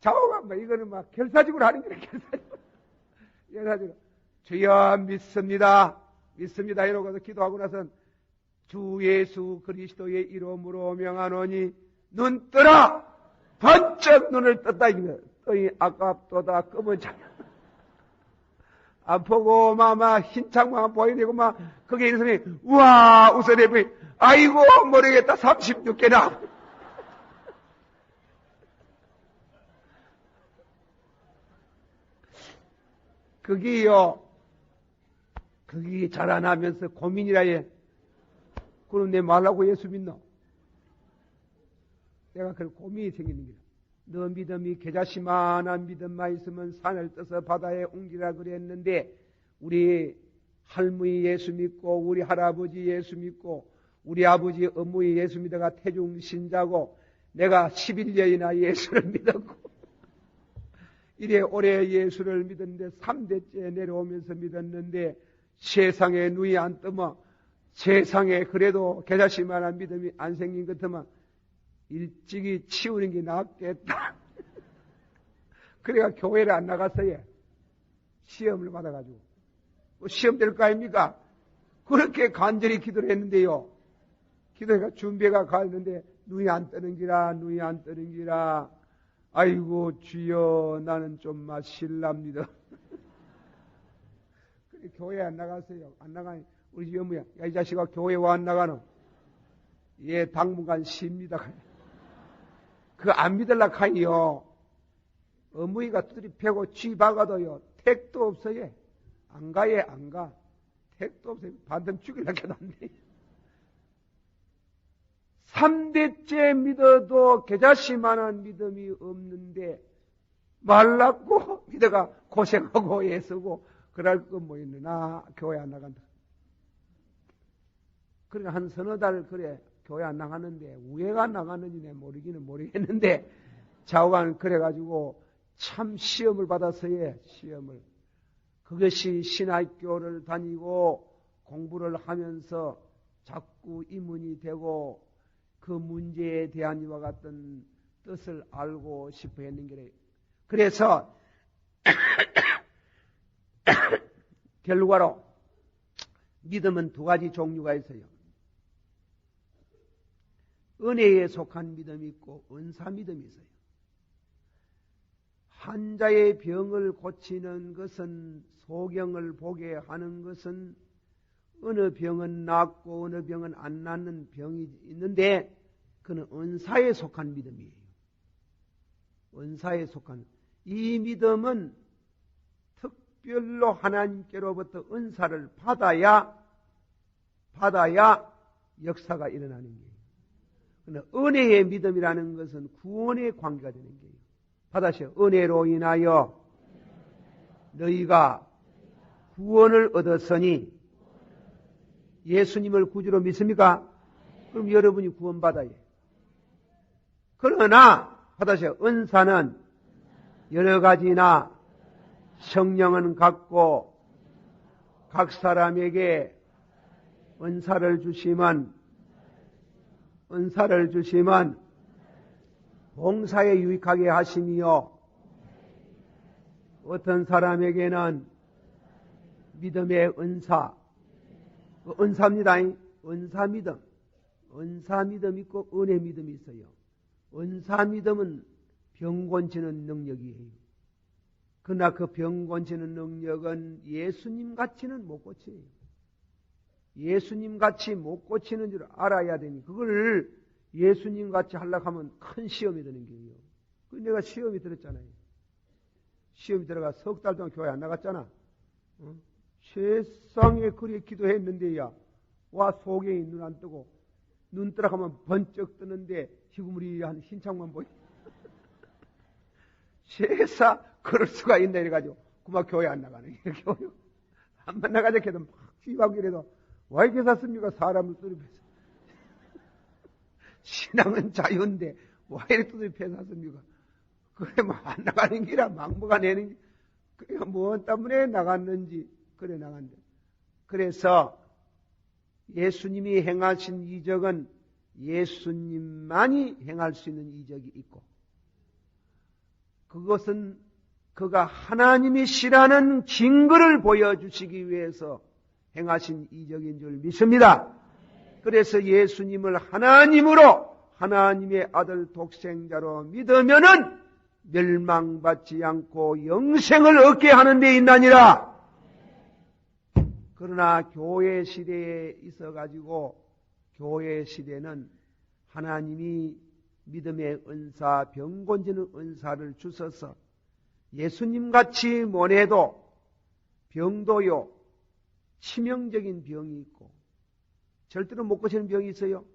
좌우가 뭐 이거는 막 결사직으로 하는 거래. 결사직으로. 주여 믿습니다. 믿습니다. 이러고서 기도하고 나선 주 예수 그리스도의 이름으로 명하노니 눈 뜨라! 번쩍 눈을 떴다. 떠이 아깝도다. 검은 창. 안 보고 막 흰 창만 보이고 막 거기에 있는 사람이 우와 웃어내고 아이고 모르겠다. 36개나. 거기요. 거기 자라나면서 고민이라 해. 그럼 내 말라고 예수 믿노? 내가 그 고민이 생기는 거야. 너 믿음이 겨자씨만한 믿음만 있으면 산을 떠서 바다에 옮기라 그랬는데 우리 할머니 예수 믿고 우리 할아버지 예수 믿고 우리 아버지 어머니 예수 믿어가 태중 신자고 내가 11년이나 예수를 믿었고 이래 오래 예수를 믿었는데 3대째 내려오면서 믿었는데 세상에 눈이 안 뜨면 세상에 그래도 겨자씨만한 믿음이 안 생긴 것 같으면 일찍이 치우는 게 낫겠다. 그래가 교회를 안 나갔어요. 시험을 받아가지고. 뭐 시험 될 거 아닙니까? 그렇게 간절히 기도를 했는데요. 기도가 준비가 가는데 눈이 안 뜨는 기라, 눈이 안 뜨는 기라. 아이고 주여 나는 좀 실랍니다. 그래 교회 안 나갔어요. 안 나가니 우리 어머니야. 야 이 자식아 교회 와 안 나가노? 예 당분간 쉽니다. 그 안 믿을라 카이요. 어머니가 두드리 패고 쥐 박아도요. 택도 없어요. 안 가요. 안 가. 택도 없어요. 반드시 죽이려고 해도 안 돼. 3대째 믿어도 겨자씨만한 믿음이 없는데 말랐고 믿어가 고생하고 애쓰고 그럴 거 뭐 있느나 교회 안 나간다. 그래 한 서너 달 그래 교회 안 나가는데 우애가 안 나가는지 내 모르기는 모르겠는데 좌우간 그래가지고 참 시험을 받았어요. 시험을. 그것이 신학교를 다니고 공부를 하면서 자꾸 이문이 되고 그 문제에 대한 이와 같은 뜻을 알고 싶어 했는 게래. 그래서 결과로 믿음은 두 가지 종류가 있어요. 은혜에 속한 믿음이 있고 은사 믿음이 있어요. 환자의 병을 고치는 것은 소경을 보게 하는 것은 어느 병은 낫고 어느 병은 안 낫는 병이 있는데 그는 은사에 속한 믿음이에요. 은사에 속한 이 믿음은 특별로 하나님께로부터 은사를 받아야 역사가 일어나는 거예요. 그러나 은혜의 믿음이라는 것은 구원의 관계가 되는 거예요. 받아시오. 은혜로 인하여 너희가 구원을 얻었으니 예수님을 구주로 믿습니까? 그럼 여러분이 구원받아요. 그러나 받아시오. 은사는 여러 가지나 성령은 같고 각 사람에게 은사를 주시면 봉사에 유익하게 하시며 어떤 사람에게는 믿음의 은사입니다. 은사 믿음 있고 은혜 믿음이 있어요. 은사 믿음은 병 고치는 능력이에요. 그러나 그 병 고치는 능력은 예수님 같이는 못 고쳐요. 예수님 같이 못 고치는 줄 알아야 되니 그걸 예수님 같이 하려고 하면 큰 시험이 드는 거예요. 그 내가 시험이 들었잖아요. 시험이 들어가 석 달 동안 교회 안 나갔잖아. 세상에 그리 기도했는데야 와 속에 눈 안 뜨고 눈 뜨라 하면 번쩍 뜨는데 희구무리한 흰창만 보이. 세상 그럴 수가 있나 이래가지고 그만 교회 안 나가는 거예요. 교회 한번 나가자 해도 막 휘하고 이래도 왜 이렇게 샀습니까? 사람을 두드려 신앙은 자유인데 왜 이렇게 두드려 샀습니까? 그래 뭐 안 나가는 기라 망보가 내는 기 그래 뭐 때문에 나갔는지 그래 나간대. 그래서 예수님이 행하신 이적은 예수님만이 행할 수 있는 이적이 있고 그것은 그가 하나님이시라는 증거를 보여주시기 위해서 행하신 이적인 줄 믿습니다. 그래서 예수님을 하나님으로 하나님의 아들 독생자로 믿으면은 멸망받지 않고 영생을 얻게 하는 데 있나니라. 그러나 교회 시대에 있어가지고 교회 시대는 하나님이 믿음의 은사, 병 고치는 은사를 주셔서 예수님같이 못해도 병도요, 치명적인 병이 있고 절대로 못 고치는 병이 있어요.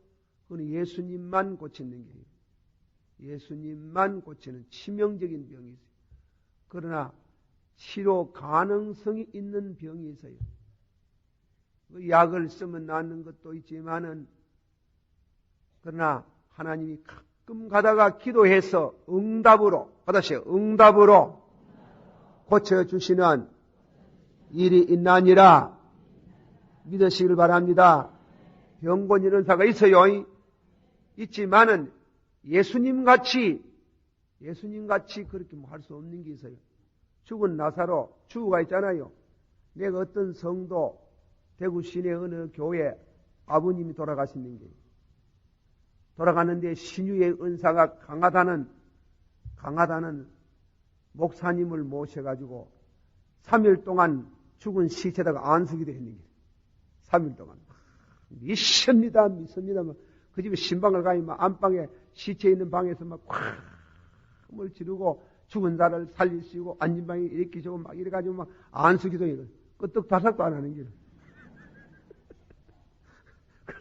그건 예수님만 고치는 거예요. 예수님만 고치는 치명적인 병이 있어요. 그러나 치료 가능성이 있는 병이 있어요. 약을 쓰면 낫는 것도 있지만은 그러나 하나님이 가끔 가다가 기도해서 응답으로 받으세요. 응답으로 고쳐주시는 일이 있나니라 믿으시길 바랍니다. 병 고치는 사가 있어요. 있지만은 예수님같이 그렇게 할 수 없는 게 있어요. 죽은 나사로 주가 있잖아요. 내가 어떤 성도 대구 시내 어느 교회 아버님이 돌아가시는 게 돌아가는데 신유의 은사가 강하다는 목사님을 모셔가지고 3일 동안 죽은 시체다가 안수기도 했는 게 3일 동안 믿습니다. 그 집에 신방을 가면 안방에 시체 있는 방에서 막 콱을 지르고 죽은 자를 살리시고 안진방에 이렇게 저고 막 이래가지고 막 안수기도 이래. 끄떡 다삭도 안 하는 길.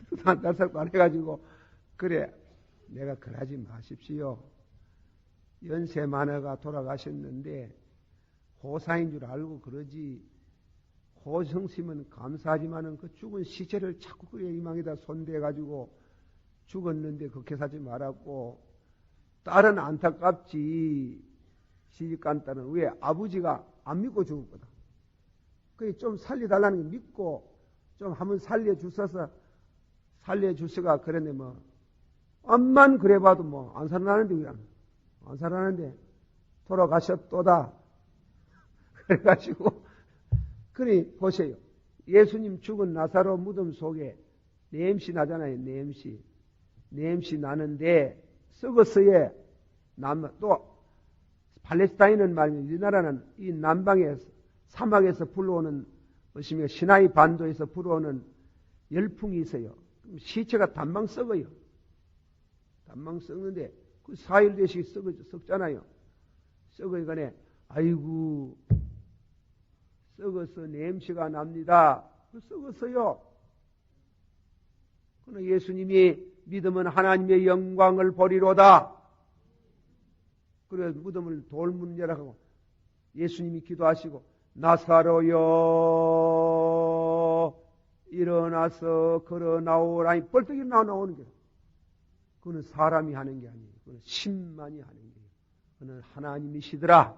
끄떡 다삭도 안 해가지고 그래 내가 그러지 마십시오. 연세 많아가 돌아가셨는데 호사인 줄 알고 그러지. 호성심은 감사하지만은 그 죽은 시체를 자꾸 그 이망에다 손대가지고 죽었는데 그렇게 사지 말았고 딸은 안타깝지. 시집간 딸은 왜 아버지가 안 믿고 죽었거든. 그게 좀 살려달라는 게 믿고 좀 한번 살려주셔가 그랬는데 뭐 암만 그래봐도 뭐 안 살아나는데 왜 안 살아나는데 돌아가셨도다. 그래가지고 그래 보세요. 예수님 죽은 나사로 무덤 속에 냄새 나잖아요. 냄새 나는데 썩었어요. 또 팔레스타인은 말이죠. 이 나라는 이 남방에 사막에서 불어오는 시나이 반도에서 불어오는 열풍이 있어요. 시체가 단방 썩어요. 단방 썩는데 그 4일 되씩 썩잖아요. 썩어가네. 아이고 썩어서 냄새가 납니다. 썩었어요. 그러나 예수님이 믿으면 하나님의 영광을 보리로다. 그래 무덤을 돌문 열하고 예수님이 기도하시고 나사로여 일어나서 걸어 나오라니 벌떡 일어나 나오는 거예요. 그거는 사람이 하는 게 아니에요. 그거는 신만이 하는 거예요. 그거는 하나님이시더라.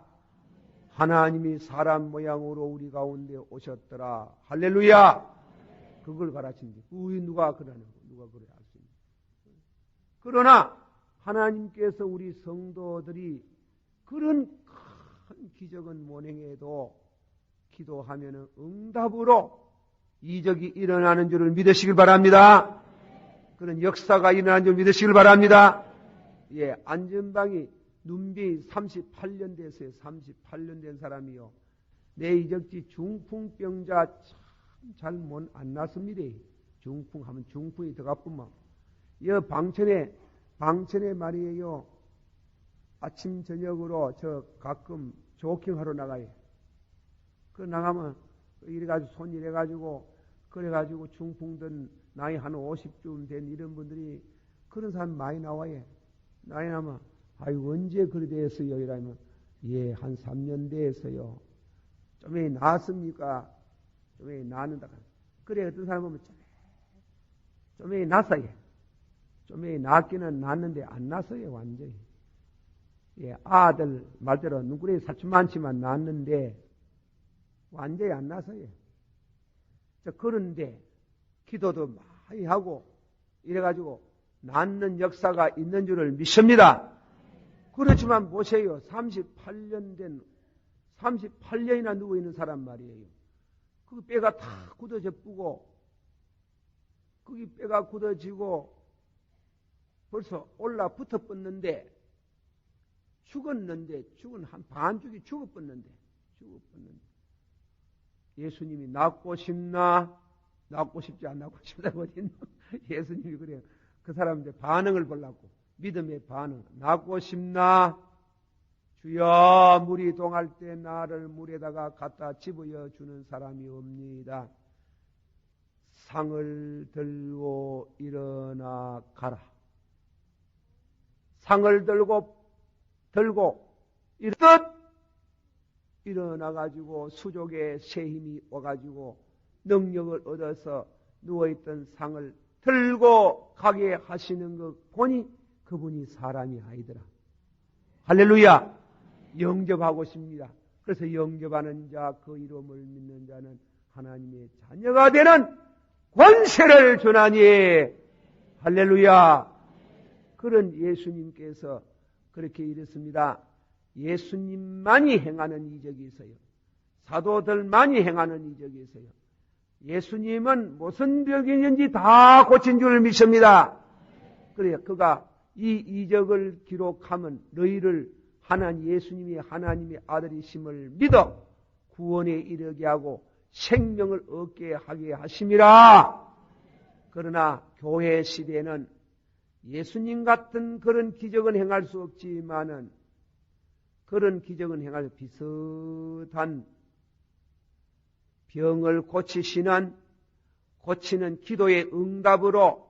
하나님이 사람 모양으로 우리 가운데 오셨더라. 할렐루야. 그걸 가르친 게 누가 그러는 거 누가 그래 할 수 있는. 그러나 하나님께서 우리 성도들이 그런 큰 기적은 못 행해도 기도하면 응답으로 이적이 일어나는 줄을 믿으시길 바랍니다. 그런 역사가 일어나는 줄 믿으시길 바랍니다. 예, 안전방이 눈비 38년 됐어요. 38년 된 사람이요. 내 이적지 중풍병자 잘 안 났습니다. 중풍 하면 중풍이 더 가뿐만. 여 방천에 말이에요. 아침 저녁으로 저 가끔 조킹하러 나가요. 그 나가면 이래가지고 손 이래가지고 그래가지고 중풍든 나이 한 50쯤 된 이런 분들이 그런 사람 많이 나와요. 나이 나면 아이고 언제 그리 됐어요? 이러면 예, 한 3년 됐어요. 좀 왜 나았습니까? 좀 왜 나았는다. 그래 어떤 사람 보면 좀 왜 났어요. 좀 왜 낫기는 낫는데 안 났어요 완전히. 예, 아들 말대로 눈구리 살좀 많지만 낫는데 완전히 안 났어요. 그런데 기도도 많이 하고 이래가지고 낫는 역사가 있는 줄을 믿습니다. 그렇지만 보세요. 38년이나 누워있는 사람 말이에요. 그 뼈가 다 굳어져 뿌고, 거기 뼈가 굳어지고, 벌써 올라붙어 뻗는데, 죽은 한 반쪽이 죽어뻗는데. 예수님이 낫고 싶나? 낫고 싶지 안 낫고 싶다고 어딨노? 예수님이 그래요. 그 사람 이제 반응을 보려고. 믿음의 반응. 낫고 싶나? 주여, 물이 동할 때 나를 물에다가 갖다 집어여 주는 사람이 옵니다. 상을 들고 일어나 가라. 상을 들고 일어나가지고 수족에 새 힘이 와가지고 능력을 얻어서 누워있던 상을 들고 가게 하시는 것 보니 그분이 사람이 아니더라. 할렐루야! 영접하고 싶습니다. 그래서 영접하는 자, 그 이름을 믿는 자는 하나님의 자녀가 되는 권세를 주나니. 할렐루야! 그런 예수님께서 그렇게 이랬습니다. 예수님만이 행하는 이적이 있어요. 사도들만이 행하는 이적이 있어요. 예수님은 무슨 병이든지 다 고친 줄 믿습니다. 그래요. 그가 이 이적을 기록하면 너희를 예수님이 하나님의 아들이심을 믿어 구원에 이르게 하고 생명을 얻게 하게 하심이라. 그러나 교회 시대는 예수님 같은 그런 기적은 행할 수 없지만은 그런 기적은 행할 비슷한 병을 고치는 기도의 응답으로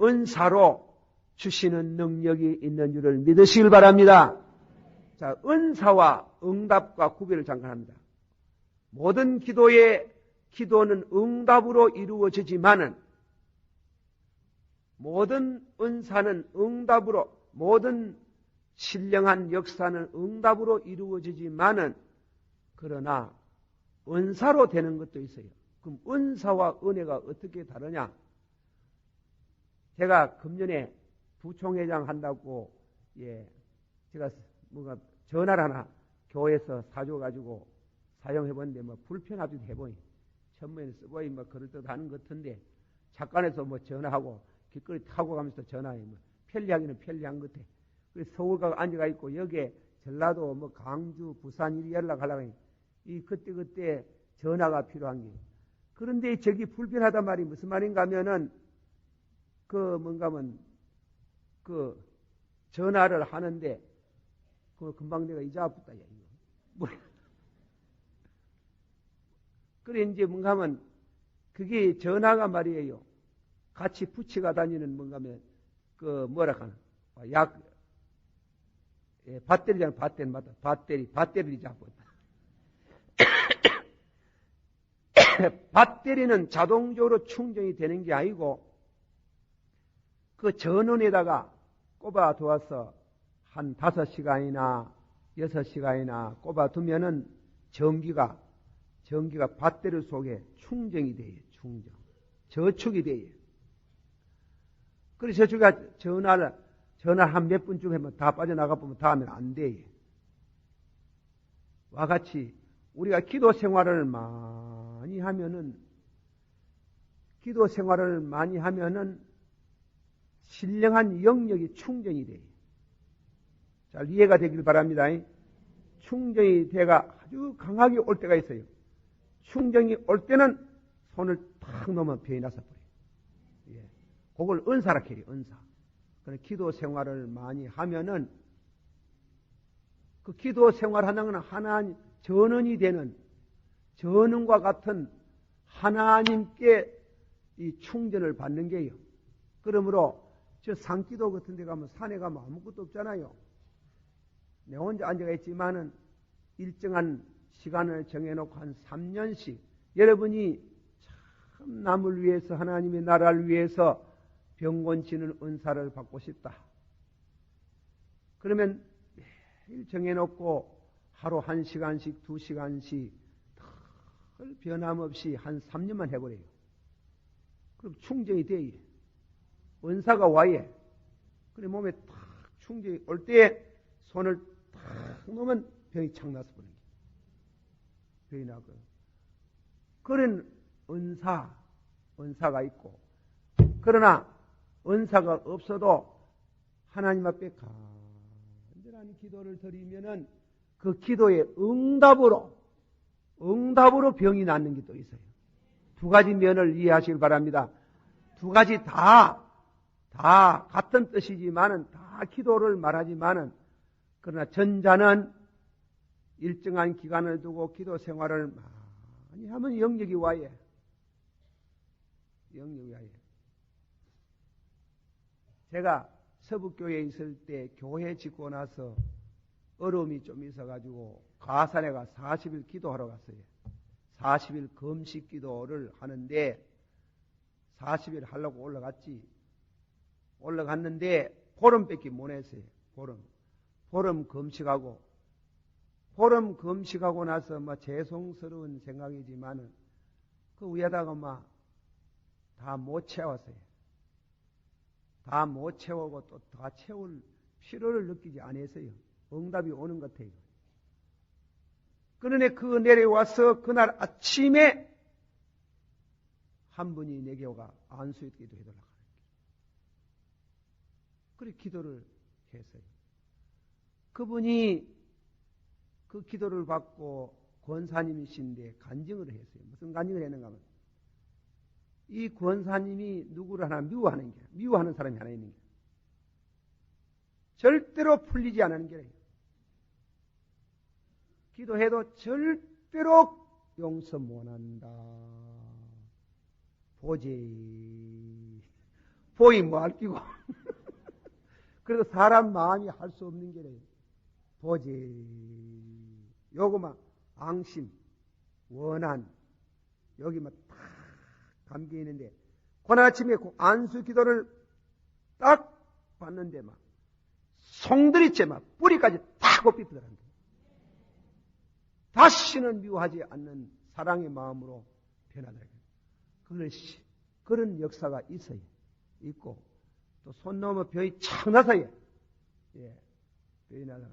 은사로 주시는 능력이 있는 줄을 믿으시길 바랍니다. 자, 은사와 응답과 구별을 잠깐 합니다. 모든 기도는 응답으로 이루어지지만은 모든 은사는 응답으로, 모든 신령한 역사는 응답으로 이루어지지만은 그러나 은사로 되는 것도 있어요. 그럼 은사와 은혜가 어떻게 다르냐? 제가 금년에 부총회장 한다고 제가 뭔가 전화를 하나 교회에서 사줘가지고 사용해봤는데 불편하기도 해보니 천문에 쓰고이 그럴듯하는 것 같은데 잠깐에서 전화하고 길거리 타고 가면서 전화해 편리하기는 편리한 것 같아. 그래서 서울 가 앉아가 있고 여기에 전라도 강주 부산 이리 연락하려고 하니 이 그때 전화가 필요한 게. 그런데 저기 불편하단 말이 무슨 말인가 하면은 전화를 하는데 금방 내가 이자 아프다 이거. 그래 이제 뭔가 하면 그게 전화가 말이에요. 같이 부치가 다니는 뭔가 하면 뭐라 하나 배터리잖아. 배터리 맞다. 배터리를 잡았다. 배터리는 자동적으로 충전이 되는 게 아니고 그 전원에다가 꼽아 두어서 한 5시간이나 6시간이나 꼽아 두면은 전기가 배터리 속에 충전이 돼요. 저축이 돼요. 그래서 저축이 전화를 한 몇 분쯤 하면 다 빠져나가 보면 다음엔 안 돼. 와 같이 우리가 기도 생활을 많이 하면은 신령한 영역이 충전이 돼요. 잘 이해가 되길 바랍니다. 충전이 돼가 아주 강하게 올 때가 있어요. 충전이 올 때는 손을 탁 놓으면 병이 나서 버려요. 그걸 은사라 해요. 은사. 그래 기도 생활을 많이 하면은 그 기도 생활하는 건 하나님 전원이 되는 전원과 같은 하나님께 이 충전을 받는 게요. 그러므로 저 산기도 같은 데 가면 산에 가면 아무것도 없잖아요. 내 혼자 앉아가 있지만은 일정한 시간을 정해놓고 한 3년씩 여러분이 참 남을 위해서 하나님의 나라를 위해서 병곤치는 은사를 받고 싶다. 그러면 매일 정해놓고 하루 1시간씩 2시간씩 늘 변함없이 한 3년만 해버려요. 그럼 충전이 돼요. 은사가 와요. 그래 몸에 탁 충전이 올 때 손을 탁 놓으면 병이 착 나서 버린 거예요. 병이 나고. 그런 은사가 있고, 그러나 은사가 없어도 하나님 앞에 간절한 기도를 드리면은 그 기도의 응답으로 병이 낫는 게 또 있어요. 두 가지 면을 이해하시길 바랍니다. 두 가지 다 같은 뜻이지만은, 다 기도를 말하지만은, 그러나 전자는 일정한 기간을 두고 기도 생활을 많이 하면 영역이 와요. 영역이 와요. 제가 서북교회에 있을 때 교회 짓고 나서 어려움이 좀 있어가지고 가산에 가 40일 기도하러 갔어요. 40일 금식 기도를 하는데 40일 하려고 올라갔는데 보름밖에 못 했어요. 보름 금식하고 나서 죄송스러운 생각이지만은 그 위에다가 다 못 채웠어요. 다 못 채우고 또 다 채울 필요를 느끼지 않았어요. 응답이 오는 것 같아요. 그러네 그 내려와서 그날 아침에 한 분이 내게 오가 안수의 기도 해달라고 하는 거예요. 그래 기도를 했어요. 그분이 그 기도를 받고 권사님이신데 간증을 했어요. 무슨 간증을 했는가 하면 이 권사님이 누구를 하나 미워하는 사람이 하나 있는 거예요. 절대로 풀리지 않는 게예요. 기도해도 절대로 용서 못한다. 보이 뭐 끼고 그래서 사람 마음이 할 수 없는 게래요. 요거만 앙심, 원한 여기만 딱 감겨 있는데 그날 아침에 그 안수 기도를 딱 봤는데 송두리째 뿌리까지 딱 엎이더라는 거예요. 다시는 미워하지 않는 사랑의 마음으로 변하더라고요. 그런 역사가 있어요. 있고 또 손 넘어 병이 착 나서요. 병이 나서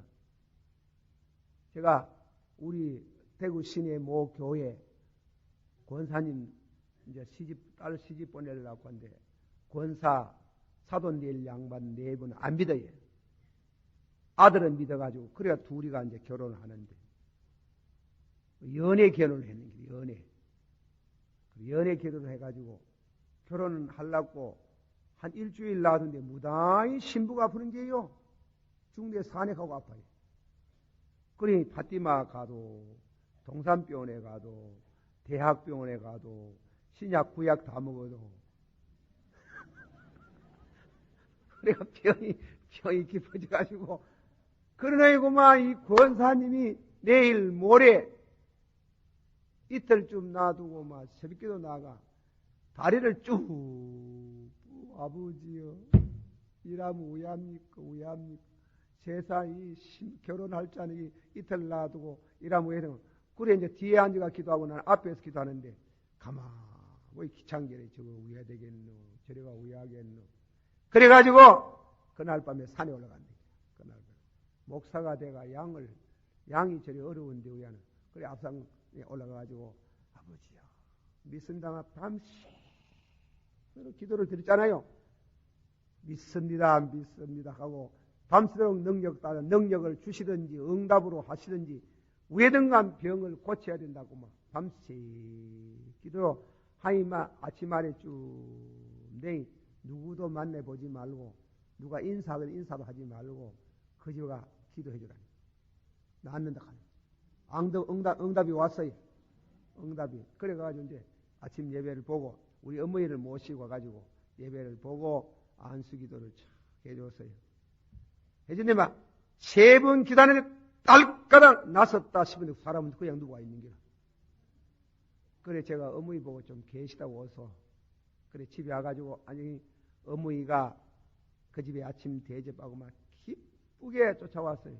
제가 우리 대구 시내 모 교회 권사님 이제 딸 시집 보내려고 하는데 권사 사돈 낼 양반 4분 안 믿어요. 아들은 믿어가지고 그래야 둘이가 이제 결혼을 하는데 연애 결혼을 했는 거예요. 연애 결혼을 해가지고 결혼을 하려고 한 일주일 놔두는데 무단히 신부가 아프는 게요. 중대 산액하고 아파요. 그러니 파티마 가도 동산병원에 가도 대학병원에 가도 신약 구약 다 먹어도 내가 병이 깊어져가지고 그러나 이 권사님이 내일 모레 이틀쯤 놔두고 새벽기도 나가 다리를 쭉 아버지여 이라면 우야합니까 세상이 결혼할 자니 이틀 놔두고 이라면 왜 이러면 그래 이제 뒤에 앉아가 기도하고 나는 앞에서 기도하는데 왜 귀찮게 저거 우야 되겠노 저래가 우야하겠노 그래가지고 그날 밤에 산에 올라간대. 그날 목사가 돼가 양이 저리 어려운데 우야는 그래 앞상 올라가가지고 아버지야 믿습니다. 밤새 기도를 드렸잖아요. 믿습니다 하고 밤새도록 능력을 주시든지 응답으로 하시든지 우회등간 병을 고쳐야 된다고 밤새 기도로 아침 아래 쭉 내일 누구도 만나보지 말고 누가 인사도 하지 말고 그저가 기도해주라니 낫는다 하네. 응답이 왔어요. 응답이. 그래가지고 이제 아침 예배를 보고 우리 어머니를 모시고 와가지고 예배를 보고 안수기도를 쫙 해줬어요. 해주는데 3번 기도하는데 딸까닥 나섰다 싶은데 사람은 그냥 누가 있는 거야. 그래 제가 어머니 보고 좀 계시다고 와서 그래 집에 와가지고 아니 어머니가 그 집에 아침 대접하고 기쁘게 쫓아왔어요.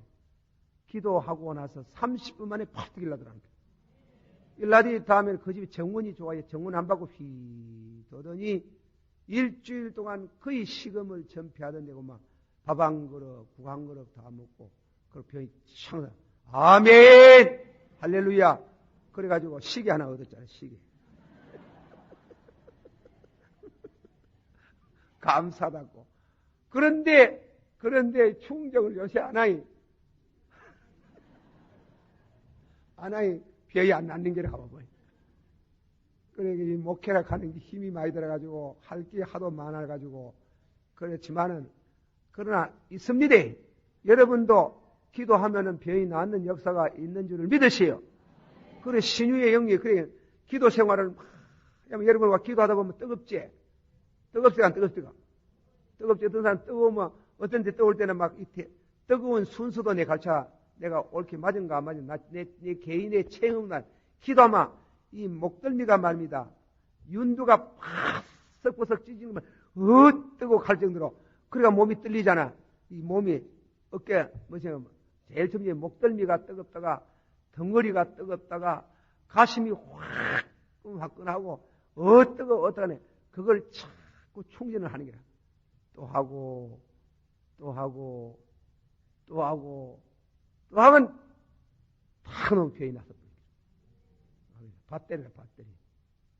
기도하고 나서 30분 만에 팍 일나더라고요. 일나더니 다음에 그 집이 정원이 좋아요. 정원 안 받고 휘 더더니 일주일 동안 거의 식음을 전폐하던 데고 밥 한 그릇, 국 한 그릇 다 먹고 그 병이 창 아멘! 할렐루야! 그래가지고 시계 하나 얻었잖아요, 시계. 감사하다고. 그런데 충정을 요새 안 하니 병이 안 낫는 게를 가봐봐요. 그러니까 이 목회라 하는 게 힘이 많이 들어가지고 할 게 하도 많아가지고 그렇지만은 그러나 있습니다. 여러분도 기도하면은 병이 낫는 역사가 있는 줄을 믿으시오. 그래 신유의 영이 그래 기도 생활을 여러분과 기도하다 보면 뜨겁지? 뜨겁지가 안 뜨겁지가? 뜨겁지? 어떤 사람 뜨거우면 어떤 데 뜨거울 때는 막 이태 뜨거운 순수도 내 가르쳐 내가 옳게 맞은가 안 맞은가 내 개인의 체험날 기도하면 이 목덜미가 말입니다. 윤두가 팍썩버석 찢으면 뜨고 갈 정도로 그러니까 몸이 떨리잖아. 이 몸이 어깨 제일 처음에 목덜미가 뜨겁다가 덩어리가 뜨겁다가 가슴이 화끈하고 어떠하네. 그걸 자꾸 충전을 하는 거야. 또 하고 하면 다 너무 병이 나서 배터리가 배터리.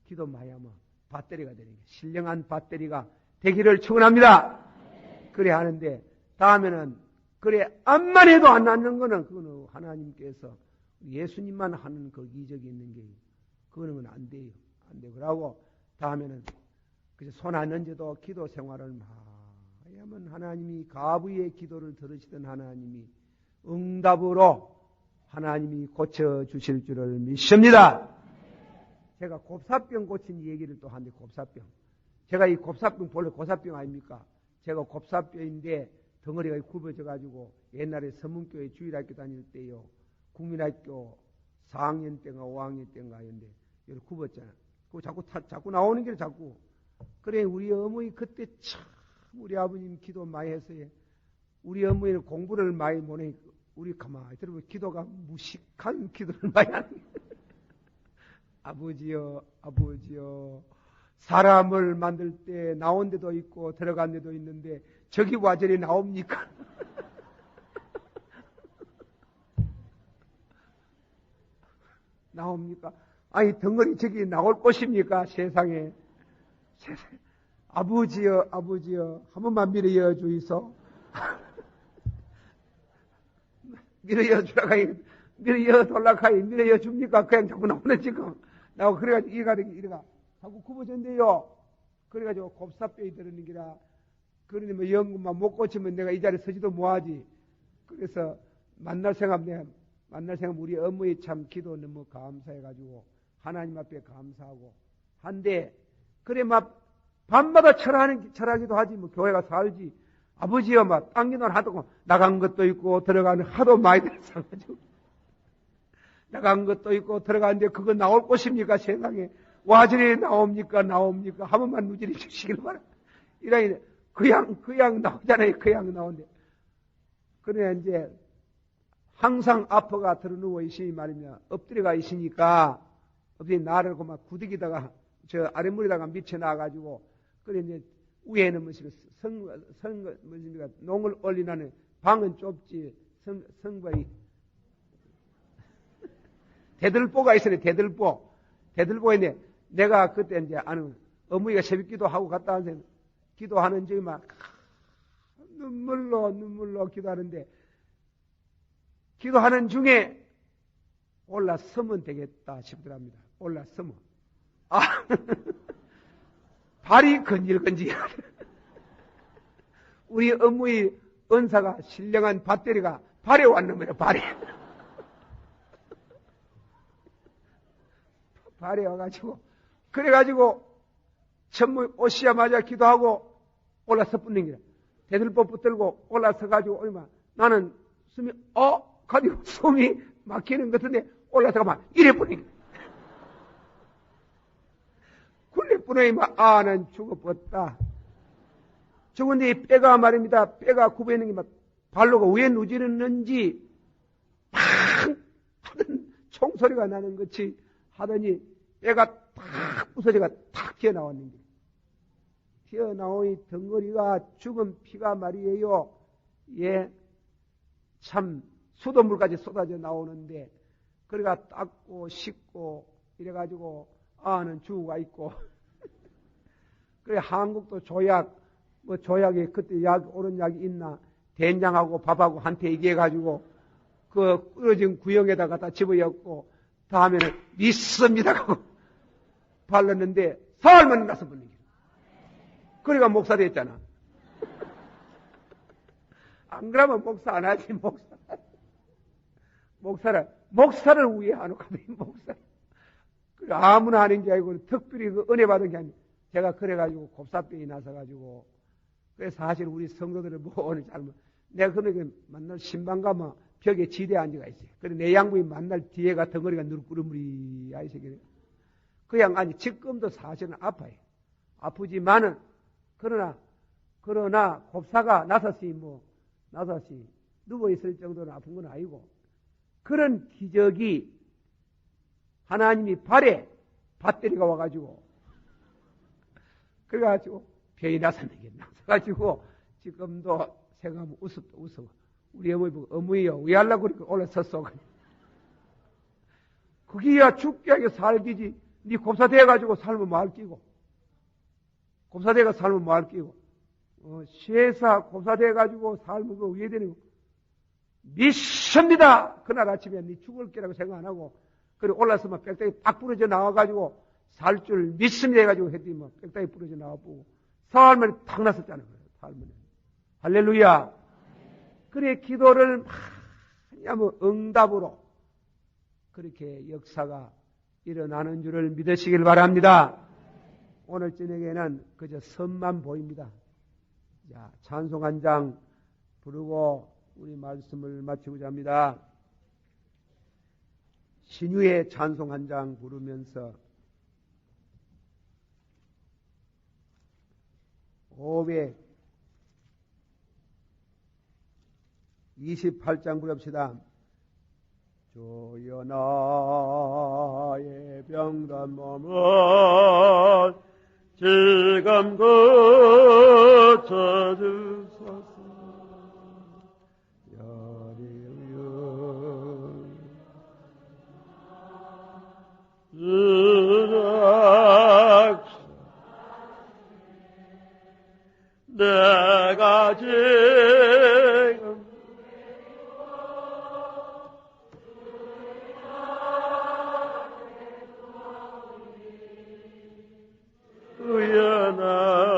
기도 많이 하면 배터리가 되는 게 신령한 배터리가 되기를 축원합니다. 그래 하는데 다음에는 그래 암만 해도 안 낫는 거는 그거는 하나님께서 예수님만 하는 그 기적이 있는 게 그거는 안 돼요. 안 되고 그러고 다음에는 손 안 얹어도 기도 생활을 많이 하면 하나님이 가부의 기도를 들으시던 하나님이 응답으로 하나님이 고쳐주실 줄을 믿습니다. 제가 곱사병 고친 얘기를 또 하는데 곱사병. 제가 이 곱사병 본래 고사병 아닙니까? 제가 곱사병인데 덩어리가 굽어져가지고 옛날에 서문교회 주일학교 다닐 때요. 국민학교 4학년 때인가 5학년 때인가 했는데 여기 굽었잖아. 그거 자꾸 나오는 게 자꾸. 그래 우리 어머니 그때 참 우리 아버님 기도 많이 했어요. 우리 어머니는 공부를 많이 못해. 우리 가만히 들어보면 기도가 무식한 기도를 많이 하는 거예요. 아버지여 사람을 만들 때 나온 데도 있고 들어간 데도 있는데 저기 와저리 나옵니까? 나옵니까? 아니 덩어리 저기 나올 것입니까? 세상에 아버지여 한 번만 밀어여 주이소. 밀어여 주라카이 밀어여 돌라카이 밀어여 줍니까? 그냥 자꾸 나오네 지금. 나고 그래가지고 이래가 자꾸 굽어졌는데요. 그래가지고 곱사뼈에 들어있는 기라. 그러니 뭐 연금만 못 고치면 내가 이 자리에 서지도 뭐하지. 그래서 만날 생각 우리 어머니 참 기도 너무 감사해가지고 하나님 앞에 감사하고 한데 그래 막 밤마다 철하기도 하지 뭐 교회가 살지. 아버지여 막 딴기는 하도 나간 것도 있고 들어가는 하도 많이 들어가지고 나간 것도 있고 들어가는데 그거 나올 것입니까 세상에. 와전에 나옵니까 한 번만 누질해 주시길 바랍니다. 이러니 그냥 나오잖아요. 그냥 나오는데 그래 이제 항상 아퍼가 들어누워 있으니 말이냐 엎드려가 있으니까 엎드려 나를 그만 구득이다가 저 아랫물에다가 미쳐놔가지고 그래 이제 위에는 농을 올리나는 방은 좁지 성과이 대들보가 있으네. 대들보에 내가 그때 이제 아는 어머니가 새벽 기도하고 갔다 왔는데 기도하는 중에 막 눈물로 기도하는데 기도하는 중에 올라서면 되겠다 싶더랍니다. 올라서면 발이 건질건질. 우리 어머니 은사가 신령한 밧데리가 발에 왔는 거예요. 발에 와가지고 그래가지고 천문 오시자마자 기도하고 올라서 붙는 거야. 대들보 붙들고 올라서가지고 얼마 나는 가지고 숨이 막히는 것 같은데 올라서가만 이래 뿌는 거야. 굴레 뿌느니 난 죽어버렸다. 죽은데 뼈가 말입니다. 뼈가 굽어있는 게 막 발로가 왜 누지르는지 팍 하던 총소리가 나는 것이 하더니 뼈가 탁 부서져가 탁 튀어나왔는 게 튀어나오니 덩어리가 죽은 피가 말이에요. 예, 참 수돗물까지 쏟아져 나오는데, 그래가 닦고 씻고 이래가지고 아는 주가 있고 그래 한국도 조약 뭐 조약에 그때 약 옳은 약이 있나 된장하고 밥하고 한테 얘기해가지고 그 끓여진 구형에다 갖다 집어였고 다음에는 믿습니다 하고 발랐는데 사흘만 나서 보는 게 그래가 목사 됐잖아. 안 그러면 목사 안 하지. 목사를 위해 하는 거야. 목사. 아무나 하는 게 아니고 특별히 그 은혜 받은 게 아니고 제가 그래가지고 곱사병이 나서가지고 그래서 사실 우리 성도들은 뭐 오늘 잘못 내가 그러니까 만날 신방 가면 벽에 지대 앉아가 있어요. 그래 내 양반이 만날 뒤에가 덩어리가 누르꾸르무리 아이새끼. 그 양반이 지금도 사실은 아파요. 아프지만은 그러나 곱사가 나서시 누워있을 정도는 아픈 건 아니고 그런 기적이 하나님이 발에 밧데리가 와가지고 그래가지고 병이 나서는게 나서가지고 지금도 생각하면 웃어. 우리 어머니 보고 어머니요 왜 하려고 그렇게 올라섰어. 그게야 죽게 하게 살기지. 네 곱사 돼가지고 살면 말 끼고 곱사 돼가 살면 말 끼고 시에사 곱사 돼가지고 살면 그거 왜 되는 거 믿습니다. 그날 아침에 네 죽을 거라고 생각 안 하고 그리고 올라서면 빽딱이 팍 부러져 나와가지고 살 줄 믿습니다 해가지고 했더니 뭐 빽딱이 부러져 나와보고 살면 탁 났었잖아요. 살면 할렐루야. 그래 기도를 많이 응답으로 그렇게 역사가 일어나는 줄을 믿으시길 바랍니다. 오늘 저녁에는 그저 선만 보입니다. 자, 찬송 한 장 부르고 우리 말씀을 마치고자 합니다. 신유의 찬송 한 장 부르면서 528장 부릅시다. 주여 나의 병든 몸을 지금 고쳐주소서. 내가 지금 우연하시라.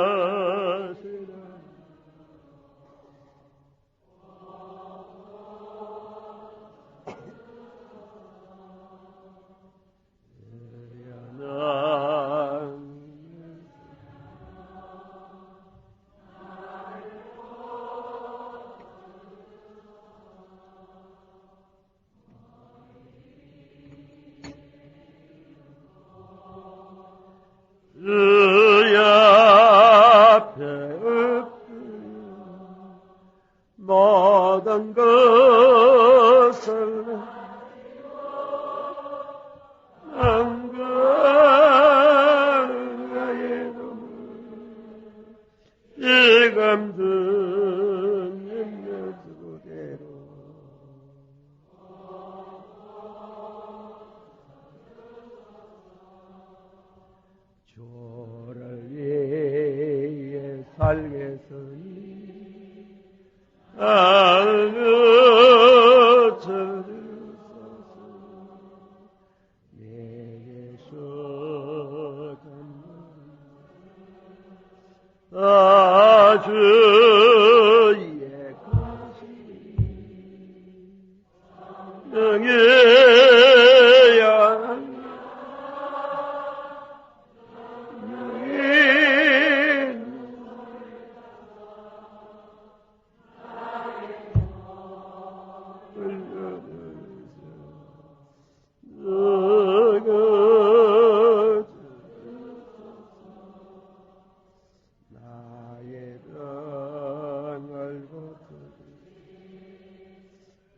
주의 앞에 모든 것을 안가는 나의 눈을 지금 듣는 그대로 주를 위해 살겠으니 알려주소서. 내게 속한 주의 것이 능해야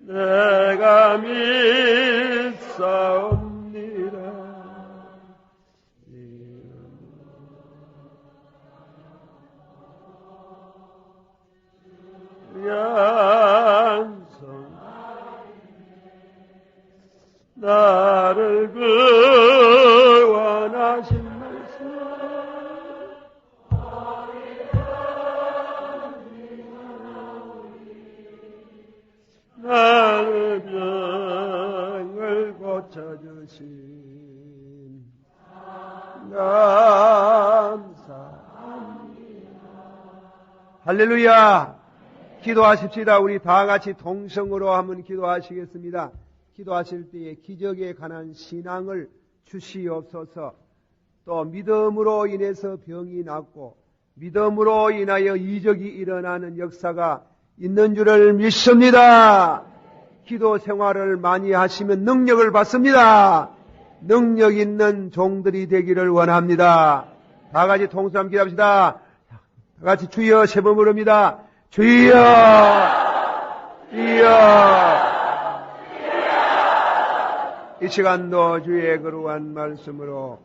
내가 믿사옵니다. 양성 할렐루야. 기도하십시다. 우리 다 같이 동성으로 한번 기도하시겠습니다. 기도하실 때에 기적에 관한 신앙을 주시옵소서. 또 믿음으로 인해서 병이 낫고 믿음으로 인하여 이적이 일어나는 역사가 있는 줄을 믿습니다. 기도 생활을 많이 하시면 능력을 받습니다. 능력 있는 종들이 되기를 원합니다. 다 같이 통성 기도합시다. 다 같이 주여 세 번 부릅니다. 주여, 주여. 이 시간도 주의 거룩한 말씀으로